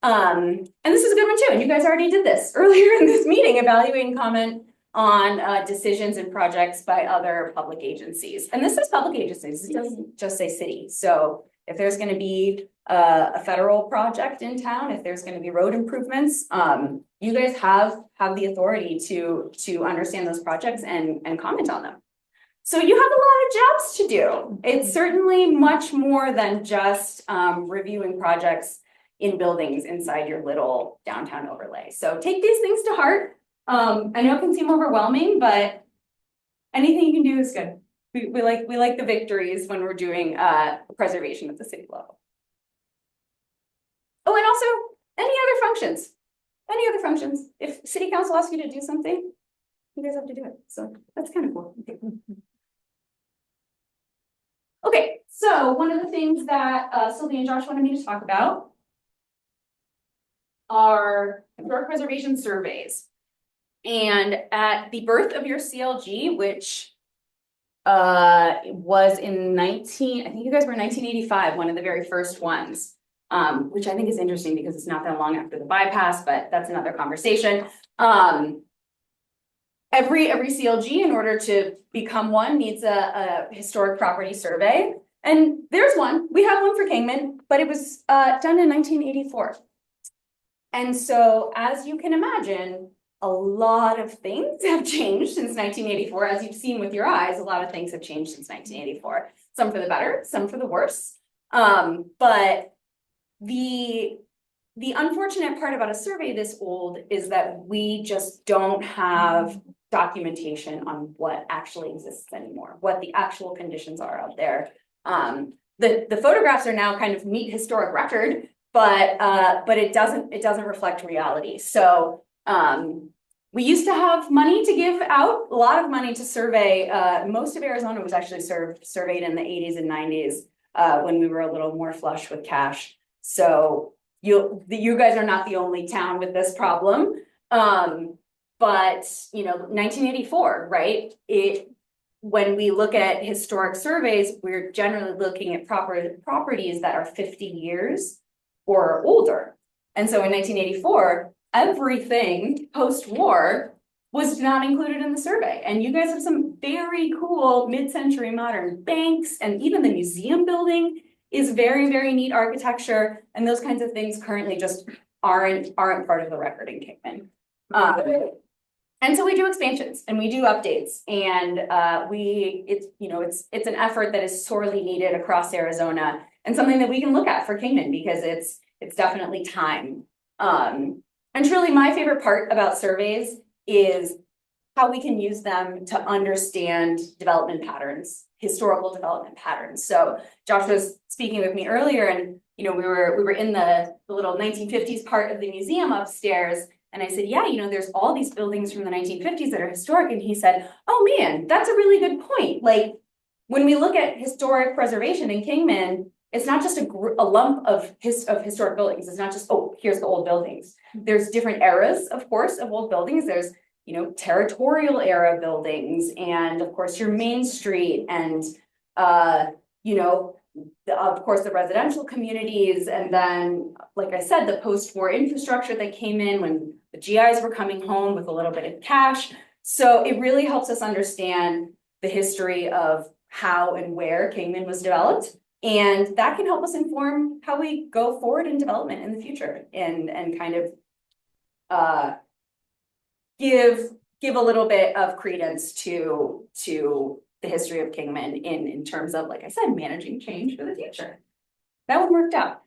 And this is a good one too, and you guys already did this earlier in this meeting, evaluate and comment on decisions and projects by other public agencies. And this is public agencies, it doesn't just say city. So if there's going to be a federal project in town, if there's going to be road improvements, you guys have the authority to understand those projects and comment on them. So you have a lot of jobs to do. It's certainly much more than just reviewing projects in buildings inside your little downtown overlay. So take these things to heart. I know it can seem overwhelming, but anything you can do is good. We like the victories when we're doing preservation at the city level. Oh, and also any other functions. If city council asks you to do something, you guys have to do it. So that's kind of cool. Okay, so one of the things that Sylvia and Josh wanted me to talk about are historic preservation surveys. And at the birth of your CLG, which was in I think you guys were in 1985, one of the very first ones, which I think is interesting because it's not that long after the bypass, but that's another conversation. Every CLG, in order to become one, needs a historic property survey. And there's one, we have one for Kingman, but it was done in 1984. And so, as you can imagine, a lot of things have changed since 1984. As you've seen with your eyes, a lot of things have changed since 1984. Some for the better, some for the worse. But the unfortunate part about a survey this old is that we just don't have documentation on what actually exists anymore, what the actual conditions are out there. The photographs are now kind of neat historic record, but it doesn't reflect reality. So, we used to have money to give out, a lot of money to survey. Most of Arizona was actually surveyed in the 80s and 90s, when we were a little more flush with cash. So you guys are not the only town with this problem. But 1984, right? When we look at historic surveys, we're generally looking at properties that are 50 years or older. And so in 1984, everything post-war was not included in the survey. And you guys have some very cool mid-century modern banks, and even the museum building is very, very neat architecture. And those kinds of things currently just aren't part of the record in Kingman. And so we do expansions and we do updates, and it's an effort that is sorely needed across Arizona, and something that we can look at for Kingman, because it's definitely time. And truly my favorite part about surveys is how we can use them to understand development patterns, historical development patterns. So Josh was speaking with me earlier, and we were in the little 1950s part of the museum upstairs. And I said, yeah, there's all these buildings from the 1950s that are historic. And he said, oh man, that's a really good point. Like, when we look at historic preservation in Kingman, it's not just a lump of historic buildings. It's not just, oh, here's the old buildings. There's different eras, of course, of old buildings. There's, territorial era buildings, and of course your Main Street, and, of course, the residential communities. And then, like I said, the post-war infrastructure that came in when the GIs were coming home with a little bit of cash. So it really helps us understand the history of how and where Kingman was developed. And that can help us inform how we go forward in development in the future, and kind of give a little bit of credence to the history of Kingman in terms of, like I said, managing change for the future. That one worked out.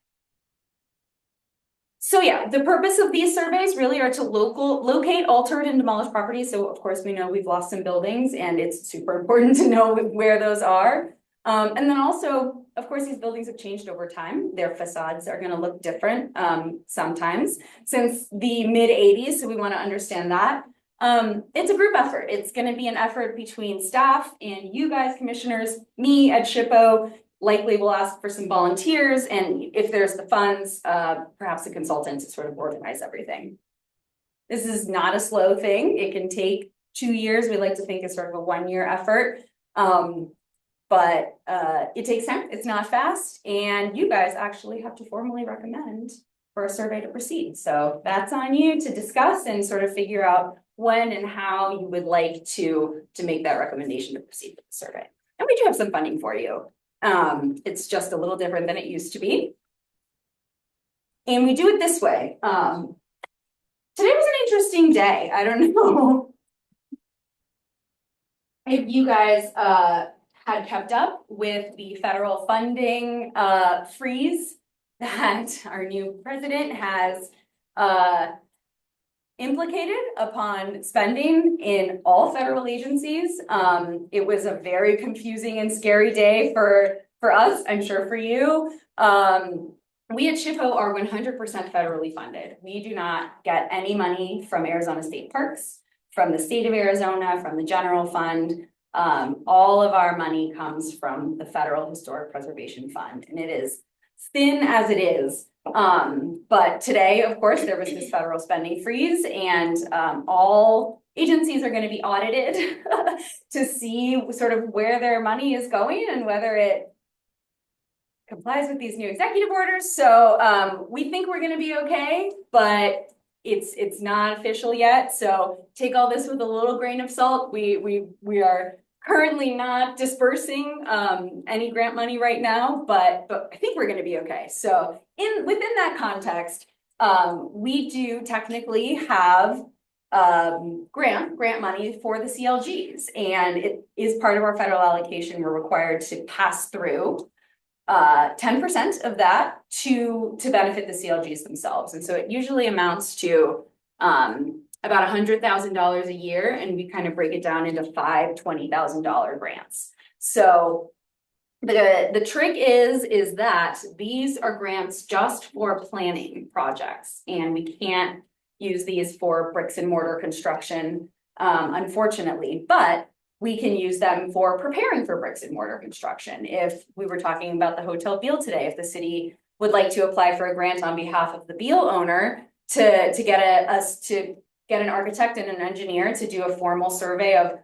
So yeah, the purpose of these surveys really are to locate altered and demolished properties. So of course we know we've lost some buildings, and it's super important to know where those are. And then also, of course, these buildings have changed over time. Their facades are going to look different sometimes since the mid 80s. So we want to understand that. It's a group effort. It's going to be an effort between staff and you guys, commissioners, me at SHPO. Likely we'll ask for some volunteers, and if there's the funds, perhaps a consultant to sort of organize everything. This is not a slow thing. It can take 2 years. We like to think it's sort of a 1-year effort. But it takes time. It's not fast, and you guys actually have to formally recommend for a survey to proceed. So that's on you to discuss and sort of figure out when and how you would like to make that recommendation to proceed with the survey. And we do have some funding for you. It's just a little different than it used to be. And we do it this way. Today was an interesting day. I don't know if you guys had kept up with the federal funding freeze that our new president has implicated upon spending in all federal agencies. It was a very confusing and scary day for us, I'm sure for you. We at SHPO are 100% federally funded. We do not get any money from Arizona State Parks, from the state of Arizona, from the general fund. All of our money comes from the Federal Historic Preservation Fund, and it is thin as it is. But today, of course, there was this federal spending freeze, and all agencies are going to be audited to see sort of where their money is going and whether it complies with these new executive orders. So we think we're going to be okay, but it's not official yet. So take all this with a little grain of salt. We are currently not dispersing any grant money right now, but I think we're going to be okay. So within that context, we do technically have grant money for the CLGs, and it is part of our federal allocation. We're required to pass through 10% of that to benefit the CLGs themselves. And so it usually amounts to about $100,000 a year, and we kind of break it down into 5 $20,000 grants. So the trick is that these are grants just for planning projects, and we can't use these for bricks and mortar construction, unfortunately, but we can use them for preparing for bricks and mortar construction. If we were talking about the Hotel Beale today, if the city would like to apply for a grant on behalf of the Beale owner to get an architect and an engineer to do a formal survey of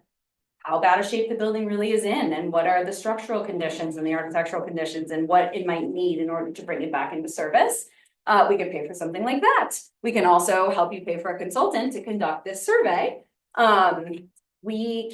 how bad a shape the building really is in, and what are the structural conditions and the architectural conditions, and what it might need in order to bring it back into service. We could pay for something like that. We can also help you pay for a consultant to conduct this survey. We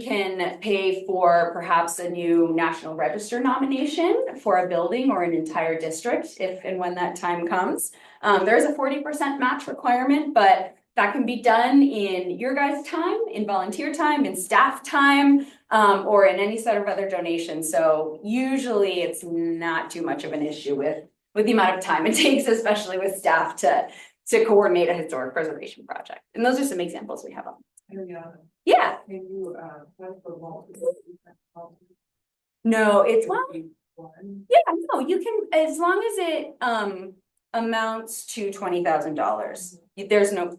can pay for perhaps a new National Register nomination for a building or an entire district if and when that time comes. There's a 40% match requirement, but that can be done in your guys' time, in volunteer time, in staff time, or in any set of other donations. So usually it's not too much of an issue with the amount of time it takes, especially with staff to coordinate a historic preservation project. And those are some examples we have on. Yeah. Can you, for multiple? No, it's yeah, no, you can, as long as it amounts to $20,000. There's no,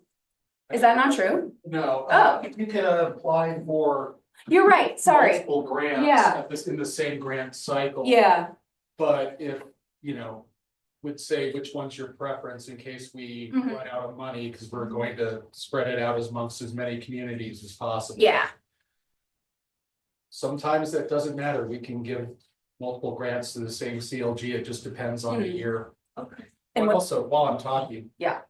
is that not true? No, Oh. you can apply for You're right, sorry. multiple grants Yeah. at this, in the same grant cycle. Yeah, But if, would say which one's your preference in case we Mhm. run out of money, because we're going to spread it out amongst as many communities as possible. yeah, Sometimes that doesn't matter. We can give multiple grants to the same CLG. It just depends on the Mhm. year. okay. And And what, also, while I'm talking. Yeah.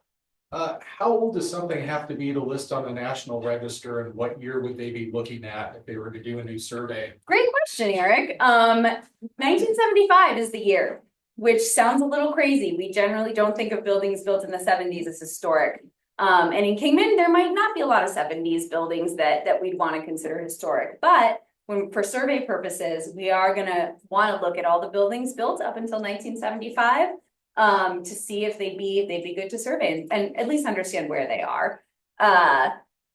How old does something have to be to list on the National Register, and what year would they be looking at if they were to do a new survey? great question, Eric. 1975 is the year, which sounds a little crazy. We generally don't think of buildings built in the 70s as historic. And in Kingman, there might not be a lot of 70s buildings that we'd want to consider historic, but for survey purposes, we are gonna want to look at all the buildings built up until 1975 to see if they'd be good to survey and at least understand where they are.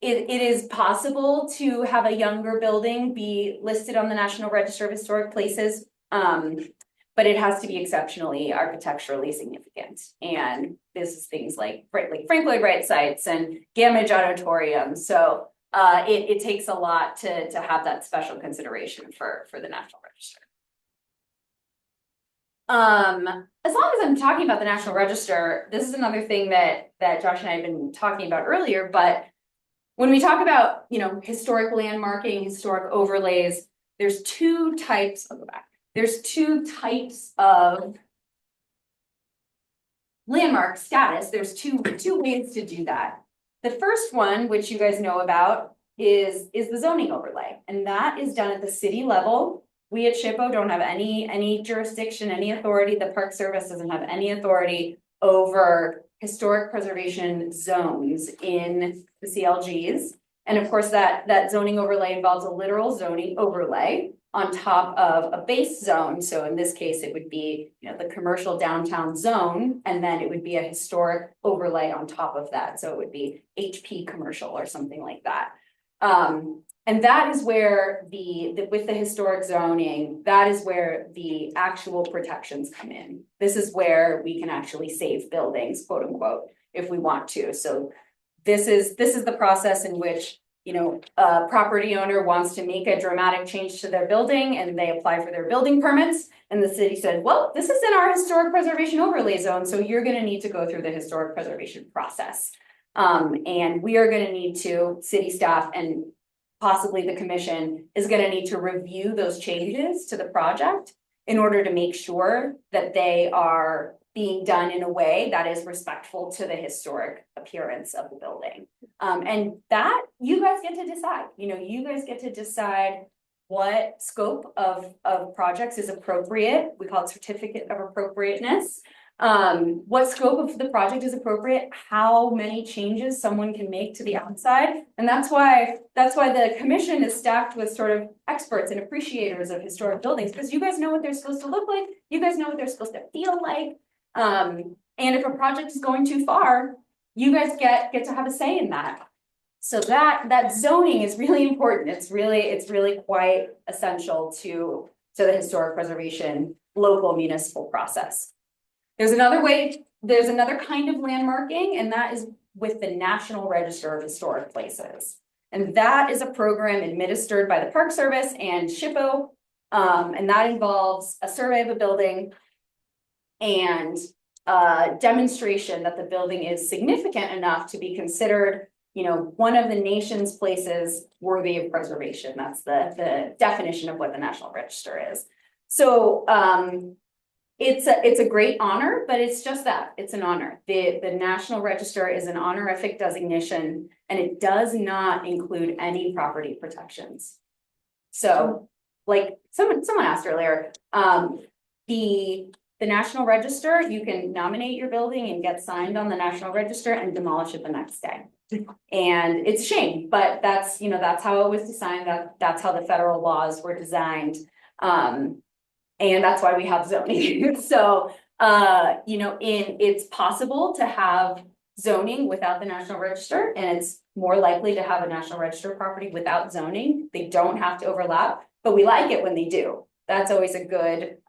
It is possible to have a younger building be listed on the National Register of Historic Places. But it has to be exceptionally architecturally significant. And this is things like Frank Lloyd Wright sites and Gamage Auditorium. So it takes a lot to have that special consideration for the National Register. As long as I'm talking about the National Register, this is another thing that Josh and I have been talking about earlier, but when we talk about, historic landmarking, historic overlays, there's two types, I'll go back. There's two types of landmark status. There's two ways to do that. The first one, which you guys know about, is the zoning overlay, and that is done at the city level. We at SHPO don't have any jurisdiction, any authority. The Park Service doesn't have any authority over historic preservation zones in the CLGs. And of course, that zoning overlay involves a literal zoning overlay on top of a base zone. So in this case, it would be, the commercial downtown zone, and then it would be a historic overlay on top of that. So it would be HP commercial or something like that. And that is where with the historic zoning, that is where the actual protections come in. This is where we can actually save buildings, quote unquote, if we want to. So this is the process in which, a property owner wants to make a dramatic change to their building and they apply for their building permits. And the city said, well, this is in our historic preservation overlay zone, so you're going to need to go through the historic preservation process. And we are going to need to, city staff and possibly the commission is going to need to review those changes to the project in order to make sure that they are being done in a way that is respectful to the historic appearance of the building. And that you guys get to decide. You guys get to decide what scope of projects is appropriate. We call it certificate of appropriateness. What scope of the project is appropriate, how many changes someone can make to the outside. And that's why the commission is staffed with sort of experts and appreciators of historic buildings, because you guys know what they're supposed to look like. You guys know what they're supposed to feel like. And if a project is going too far, you guys get to have a say in that. So that zoning is really important. It's really quite essential to the historic preservation local municipal process. There's another kind of landmarking, and that is with the National Register of Historic Places. And that is a program administered by the Park Service and SHPO. And that involves a survey of a building and demonstration that the building is significant enough to be considered, one of the nation's places worthy of preservation. That's the definition of what the National Register is. So it's a great honor, but it's just that, it's an honor. The National Register is an honorific designation, and it does not include any property protections. So, like someone asked earlier, the National Register, you can nominate your building and get signed on the National Register and demolish it the next day. And it's a shame, but that's how it was designed, that's how the federal laws were designed. And that's why we have zoning. So, it's possible to have zoning without the National Register, and it's more likely to have a National Register property without zoning. They don't have to overlap, but we like it when they do. That's always a good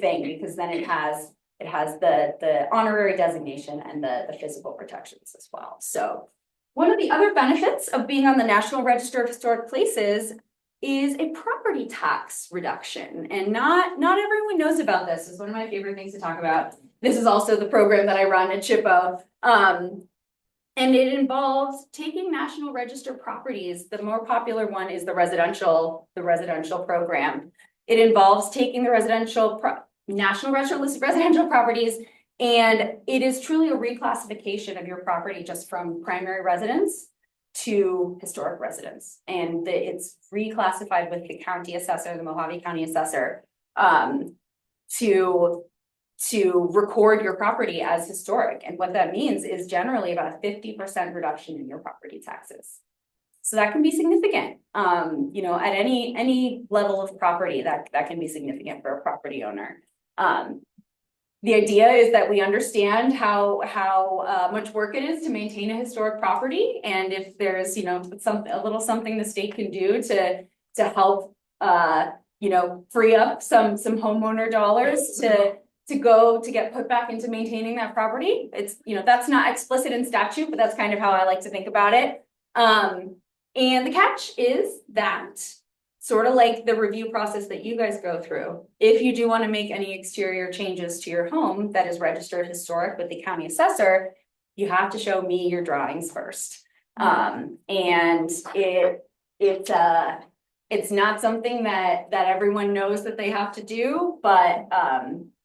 thing, because then it has the honorary designation and the physical protections as well. So one of the other benefits of being on the National Register of Historic Places is a property tax reduction. And not everyone knows about this. It's one of my favorite things to talk about. This is also the program that I run at SHPO. And it involves taking National Register properties. The more popular one is the residential program. It involves taking the National Register listed residential properties, and it is truly a reclassification of your property just from primary residence to historic residence. And it's reclassified with the county assessor, the Mojave County assessor, to record your property as historic. And what that means is generally about a 50% reduction in your property taxes. So that can be significant, at any level of property that can be significant for a property owner. The idea is that we understand how much work it is to maintain a historic property, and if there's a little something the state can do to help free up some homeowner dollars to get put back into maintaining that property. It's that's not explicit in statute, but that's kind of how I like to think about it. And the catch is that, sort of like the review process that you guys go through, if you do want to make any exterior changes to your home that is registered historic with the county assessor, you have to show me your drawings first. And it's not something that everyone knows that they have to do, but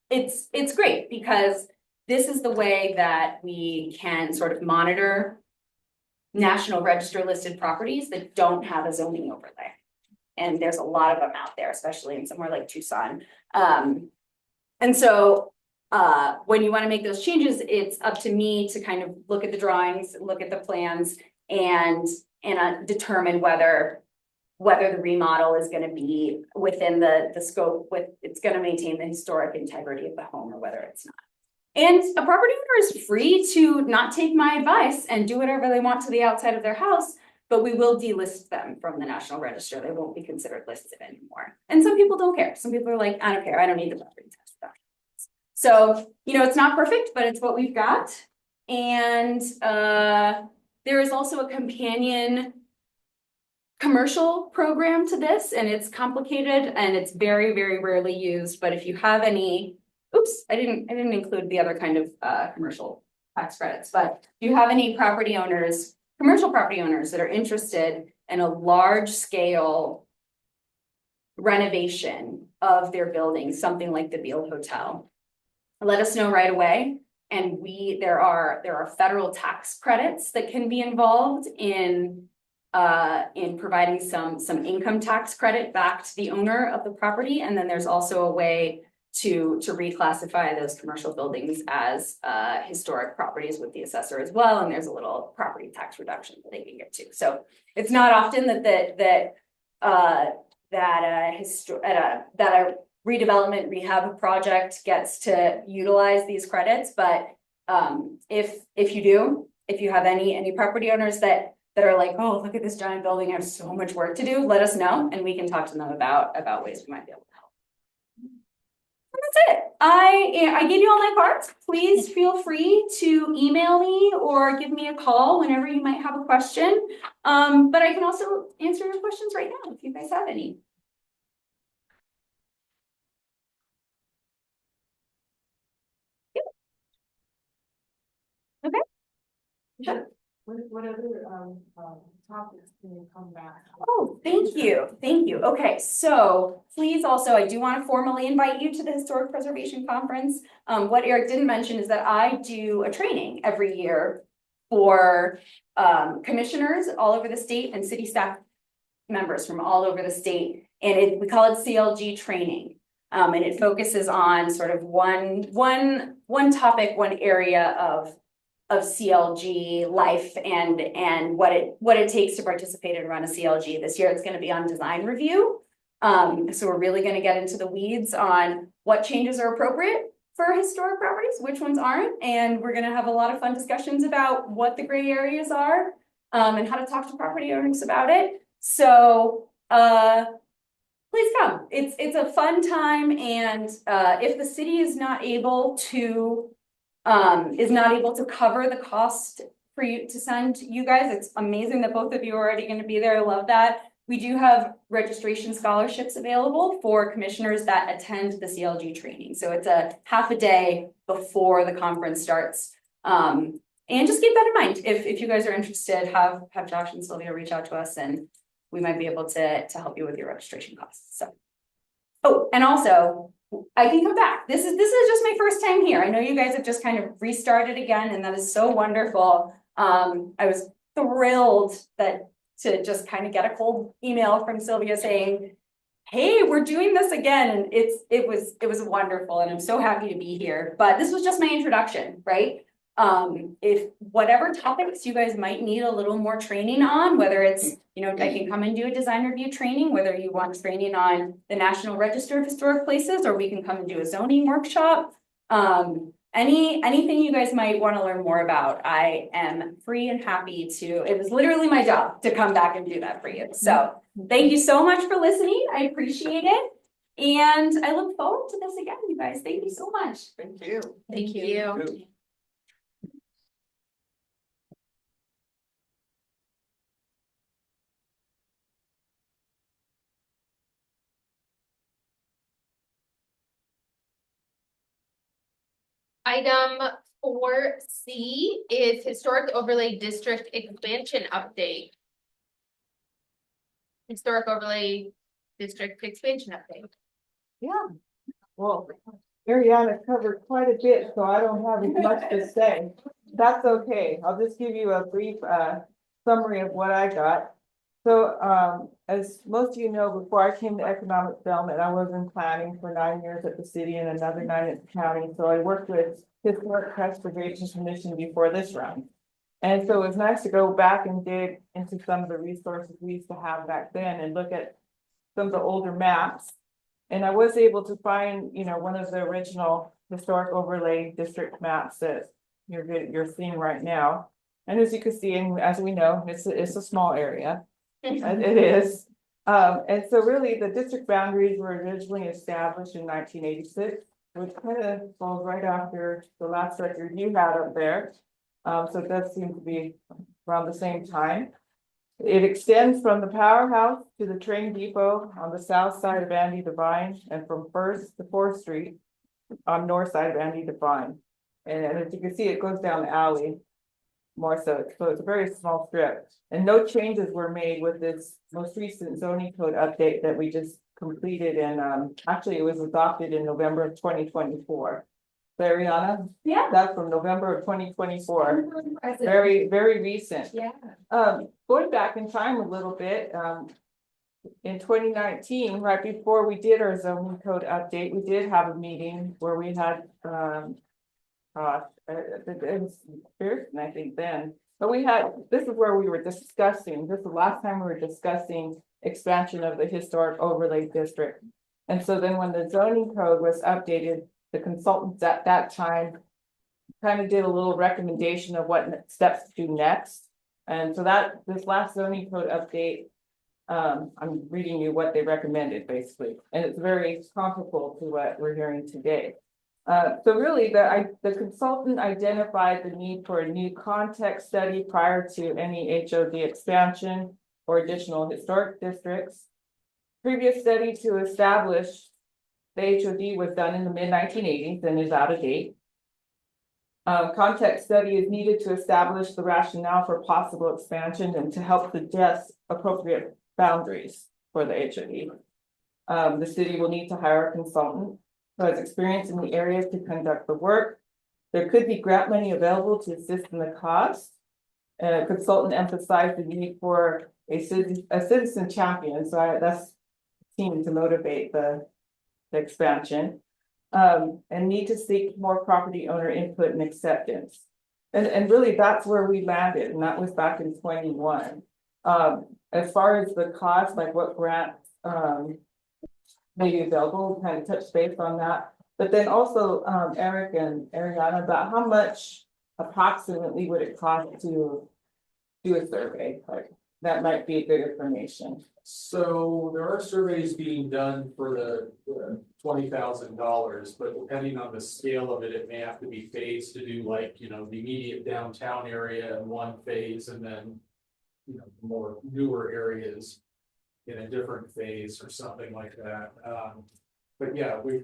it's great, because this is the way that we can sort of monitor National Register listed properties that don't have a zoning overlay. And there's a lot of them out there, especially in somewhere like Tucson. And so when you want to make those changes, it's up to me to kind of look at the drawings, look at the plans, and determine whether the remodel is going to be within the scope, it's going to maintain the historic integrity of the home, or whether it's not. And a property owner is free to not take my advice and do whatever they want to the outside of their house, but we will delist them from the National Register. They won't be considered listed anymore. And some people don't care. Some people are like, I don't care. I don't need the property tax reduction. So, it's not perfect, but it's what we've got. And there is also a companion commercial program to this, and it's complicated and it's very, very rarely used. But if you have any, I didn't include the other kind of commercial tax credits, but if you have any commercial property owners that are interested in a large scale renovation of their building, something like the Beale Hotel, let us know right away. And there are federal tax credits that can be involved in providing some income tax credit back to the owner of the property. And then there's also a way to reclassify those commercial buildings as historic properties with the assessor as well. And there's a little property tax reduction that they can get to. So it's not often that a redevelopment rehab project gets to utilize these credits, but if you do, if you have any property owners that are like, oh, look at this giant building, I have so much work to do, let us know, and we can talk to them about ways we might be able to help. And that's it. I gave you all my cards. Please feel free to email me or give me a call whenever you might have a question. But I can also answer your questions right now if you guys have any. Okay. Sure. What other, topics can you come back? Oh, thank you. Thank you. Okay, so please also, I do want to formally invite you to the Historic Preservation Conference. What Eric didn't mention is that I do a training every year for commissioners all over the state and city staff members from all over the state. And we call it CLG training. And it focuses on sort of one topic, one area of CLG life and what it takes to participate and run a CLG. This year it's going to be on design review. So we're really going to get into the weeds on what changes are appropriate for historic properties, which ones aren't, and we're going to have a lot of fun discussions about what the gray areas are, and how to talk to property owners about it. So please come. It's a fun time, and if the city is not able to cover the cost for you to send you guys, it's amazing that both of you are already going to be there. I love that. We do have registration scholarships available for commissioners that attend the CLG training. So it's a half a day before the conference starts. And just keep that in mind. If you guys are interested, have Josh and Sylvia reach out to us, and we might be able to help you with your registration costs. So, oh, and also, I can come back. This is just my first time here. I know you guys have just kind of restarted again, and that is so wonderful. I was thrilled to just kind of get a cold email from Sylvia saying, hey, we're doing this again. And it was wonderful, and I'm so happy to be here. But this was just my introduction, right? If whatever topics you guys might need a little more training on, whether it's, I can come and do a design review training, whether you want training on the National Register of Historic Places, or we can come and do a zoning workshop. Anything you guys might want to learn more about, I am free and happy to. It was literally my job to come back and do that for you. So thank you so much for listening. I appreciate it. And I look forward to this again, you guys. Thank you so much. Thank you. Thank you. Item 4C is Historic Overlay District Expansion Update. Historic Overlay District Expansion Update. Yeah, well, Ariana covered quite a bit, so I don't have as much to say. That's okay. I'll just give you a brief summary of what I got. So as most of you know, before I came to economic development, I was in planning for 9 years at the city and another 9 at the county. So I worked with Historic Preservation Commission before this round. And so it was nice to go back and dig into some of the resources we used to have back then and look at some of the older maps. And I was able to find, one of the original historic overlay district maps that you're seeing right now. And as you can see, and as we know, it's a small area. It is. And so really the district boundaries were originally established in 1986, which kind of falls right after the last record you had up there. So it does seem to be around the same time. It extends from the powerhouse to the train depot on the south side of Andy Devine, and from 1st to 4th Street on north side of Andy Devine. And as you can see, it goes down the alley more so it's a very small strip. And no changes were made with this most recent zoning code update that we just completed, and actually it was adopted in November of 2024. So Ariana? Yeah. That's from November of 2024. Very, very recent. Yeah. Going back in time a little bit, in 2019, right before we did our zoning code update, we did have a meeting where we had it was Pearson, I think then, but this is where we were discussing, this is the last time we were discussing expansion of the historic overlay district. And so then when the zoning code was updated, the consultants at that time kind of did a little recommendation of what steps to do next. And so that, this last zoning code update, I'm reading you what they recommended basically, and it's very comparable to what we're hearing today. So really, the consultant identified the need for a new context study prior to any HOD expansion or additional historic districts. Previous study to establish the HOD was done in the mid-1980s and is out of date. Context study is needed to establish the rationale for possible expansion and to help suggest appropriate boundaries for the HOD. The city will need to hire a consultant who has experience in the area to conduct the work. There could be grant money available to assist in the cost. A consultant emphasized the need for a citizen champion, so that's seeming to motivate the expansion. And need to seek more property owner input and acceptance. And really, that's where we landed, and that was back in 21. As far as the cost, like what grants may be available, kind of touch base on that. But then also, Eric and Ariana, about how much approximately would it cost to do a survey? Like, that might be good information. So there are surveys being done for the $20,000, but depending on the scale of it, it may have to be phased to do like, you know, the immediate downtown area in one phase and then, you know, more newer areas in a different phase or something like that. But yeah, we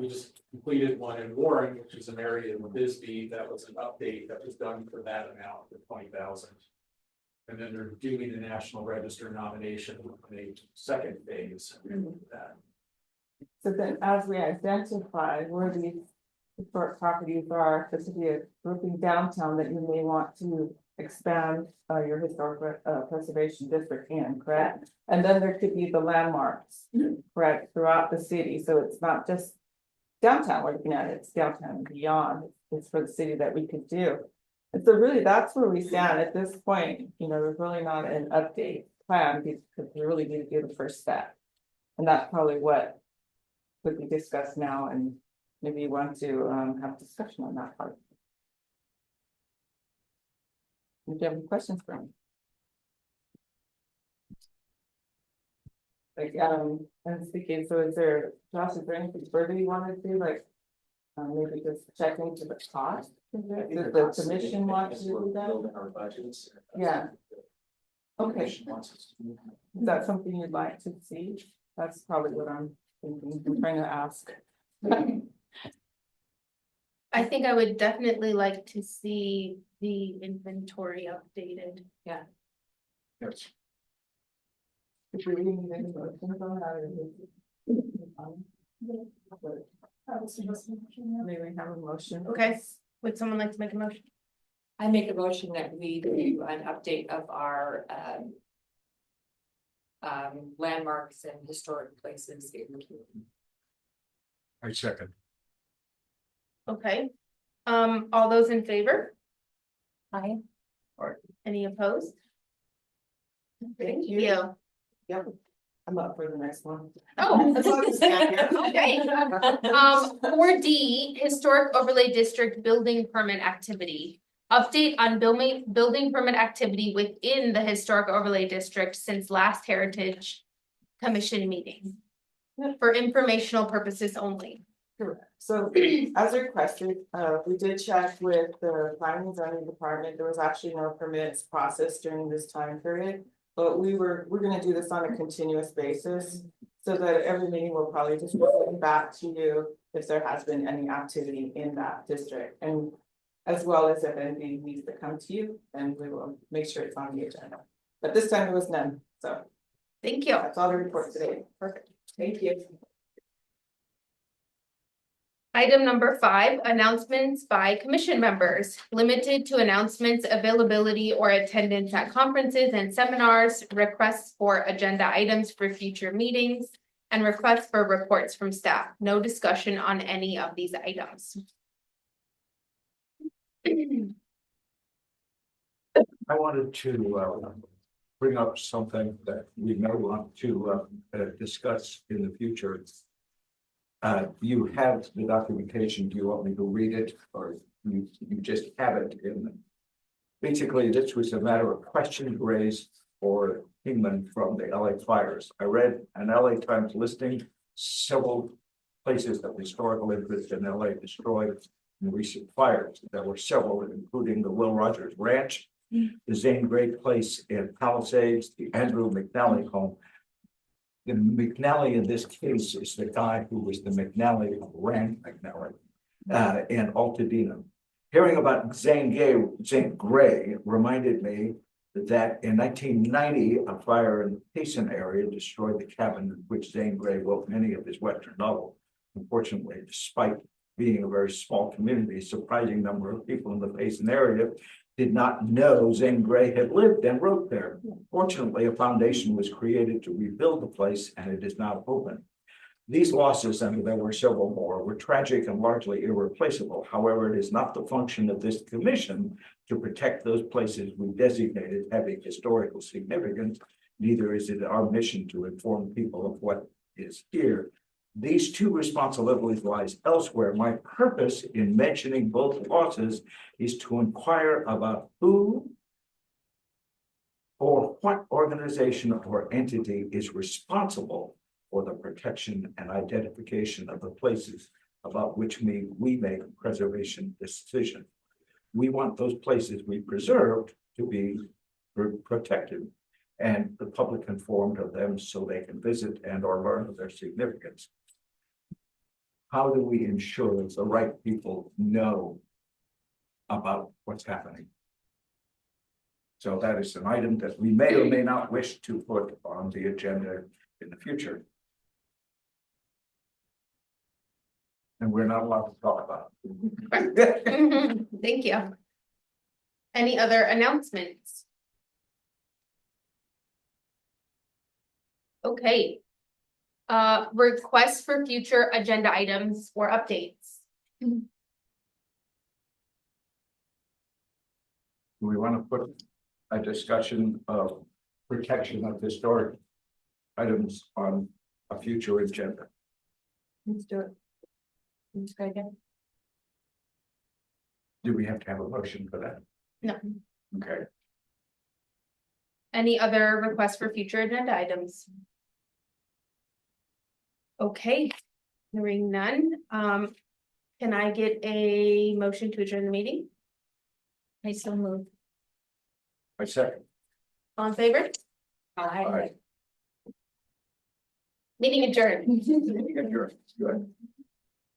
just completed one in Warren, which is an area in Bisbee. That was an update that was done for that amount for 20,000. And then they're doing the National Register nomination in a second phase of that. So then as we identify where these historic properties are, this would be a grouping downtown that you may want to expand your historic preservation district in, correct? And then there could be the landmarks, correct, throughout the city. So it's not just downtown we're looking at, it's downtown and beyond. It's for the city that we could do. And so really, that's where we stand at this point. You know, there's really not an update plan because we really need to do the first step. And that's probably what would be discussed now, and maybe you want to have discussion on that part. Do you have any questions for me? Like, I'm speaking, so is there, Josh, is there anything further you want to do, like, maybe just check into the cost? Does the commission want to do that? Our budgets. Yeah. Okay, Commission wants us to do that. is that something you'd like to see? That's probably what I'm thinking, I'm trying to ask. I think I would definitely like to see the inventory updated. Yes. If we really need any motions on that, maybe we have a motion. Okay, would someone like to make a motion? I make a motion that we do an update of our landmarks and historic places in Keene. I second. Okay, all those in favor? Aye. Any opposed? Thank you. Yep, I'm up for the next one. Oh, As long as it's not here. okay. 4D, Historic Overlay District Building Permit Activity. Update on building permit activity within the Historic Overlay District since last Heritage Commission meeting. For informational purposes only. Correct. So as requested, we did check with the planning and zoning department. There was actually no permits processed during this time period. But we're gonna do this on a continuous basis. So that every meeting will probably just report back to you if there has been any activity in that district. And as well as if anything needs to come to you, and we will make sure it's on the agenda. But this time there was none, so Thank you. that's all the report today. Perfect. Thank you. Item number 5, announcements by commission members, limited to announcements, availability or attendance at conferences and seminars, requests for agenda items for future meetings, and requests for reports from staff. No discussion on any of these items. I wanted to bring up something that we may want to discuss in the future. You have the documentation. Do you want me to read it or you just have it in them. Basically, this was a matter of questions raised for Kingman from the LA fires. I read an LA Times listing several places of historical interest in LA destroyed in recent fires. There were several, including the Will Rogers Ranch, the Zane Grey Place in Palisades, the Andrew McNally home. The McNally in this case is the guy who was the McNally of Rand McNally in Altadena. Hearing about Zane Grey reminded me that in 1990, a fire in the Payson area destroyed the cabin in which Zane Grey wrote many of his Western novels. Unfortunately, despite being a very small community, a surprising number of people in the Payson area did not know Zane Grey had lived and wrote there. Fortunately, a foundation was created to rebuild the place, and it is now open. These losses, and there were several more, were tragic and largely irreplaceable. However, it is not the function of this commission to protect those places we designated having historical significance. Neither is it our mission to inform people of what is here. These two responsibilities lies elsewhere. My purpose in mentioning both losses is to inquire about who or what organization or entity is responsible for the protection and identification of the places about which we make a preservation decision. We want those places we preserved to be protected and the public informed of them so they can visit and or learn of their significance. How do we ensure that the right people know about what's happening? So that is an item that we may or may not wish to put on the agenda in the future. And we're not allowed to talk about it. Thank you. Any other announcements? Okay. Requests for future agenda items or updates. Do we want to put a discussion of protection of historic items on a future agenda? Let's do it. Let's try again. Do we have to have a motion for that? No. Okay. Any other requests for future agenda items? Okay, hearing none, can I get a motion to adjourn the meeting? I so move. I second. All in favor? Aye. Meeting adjourned. Good.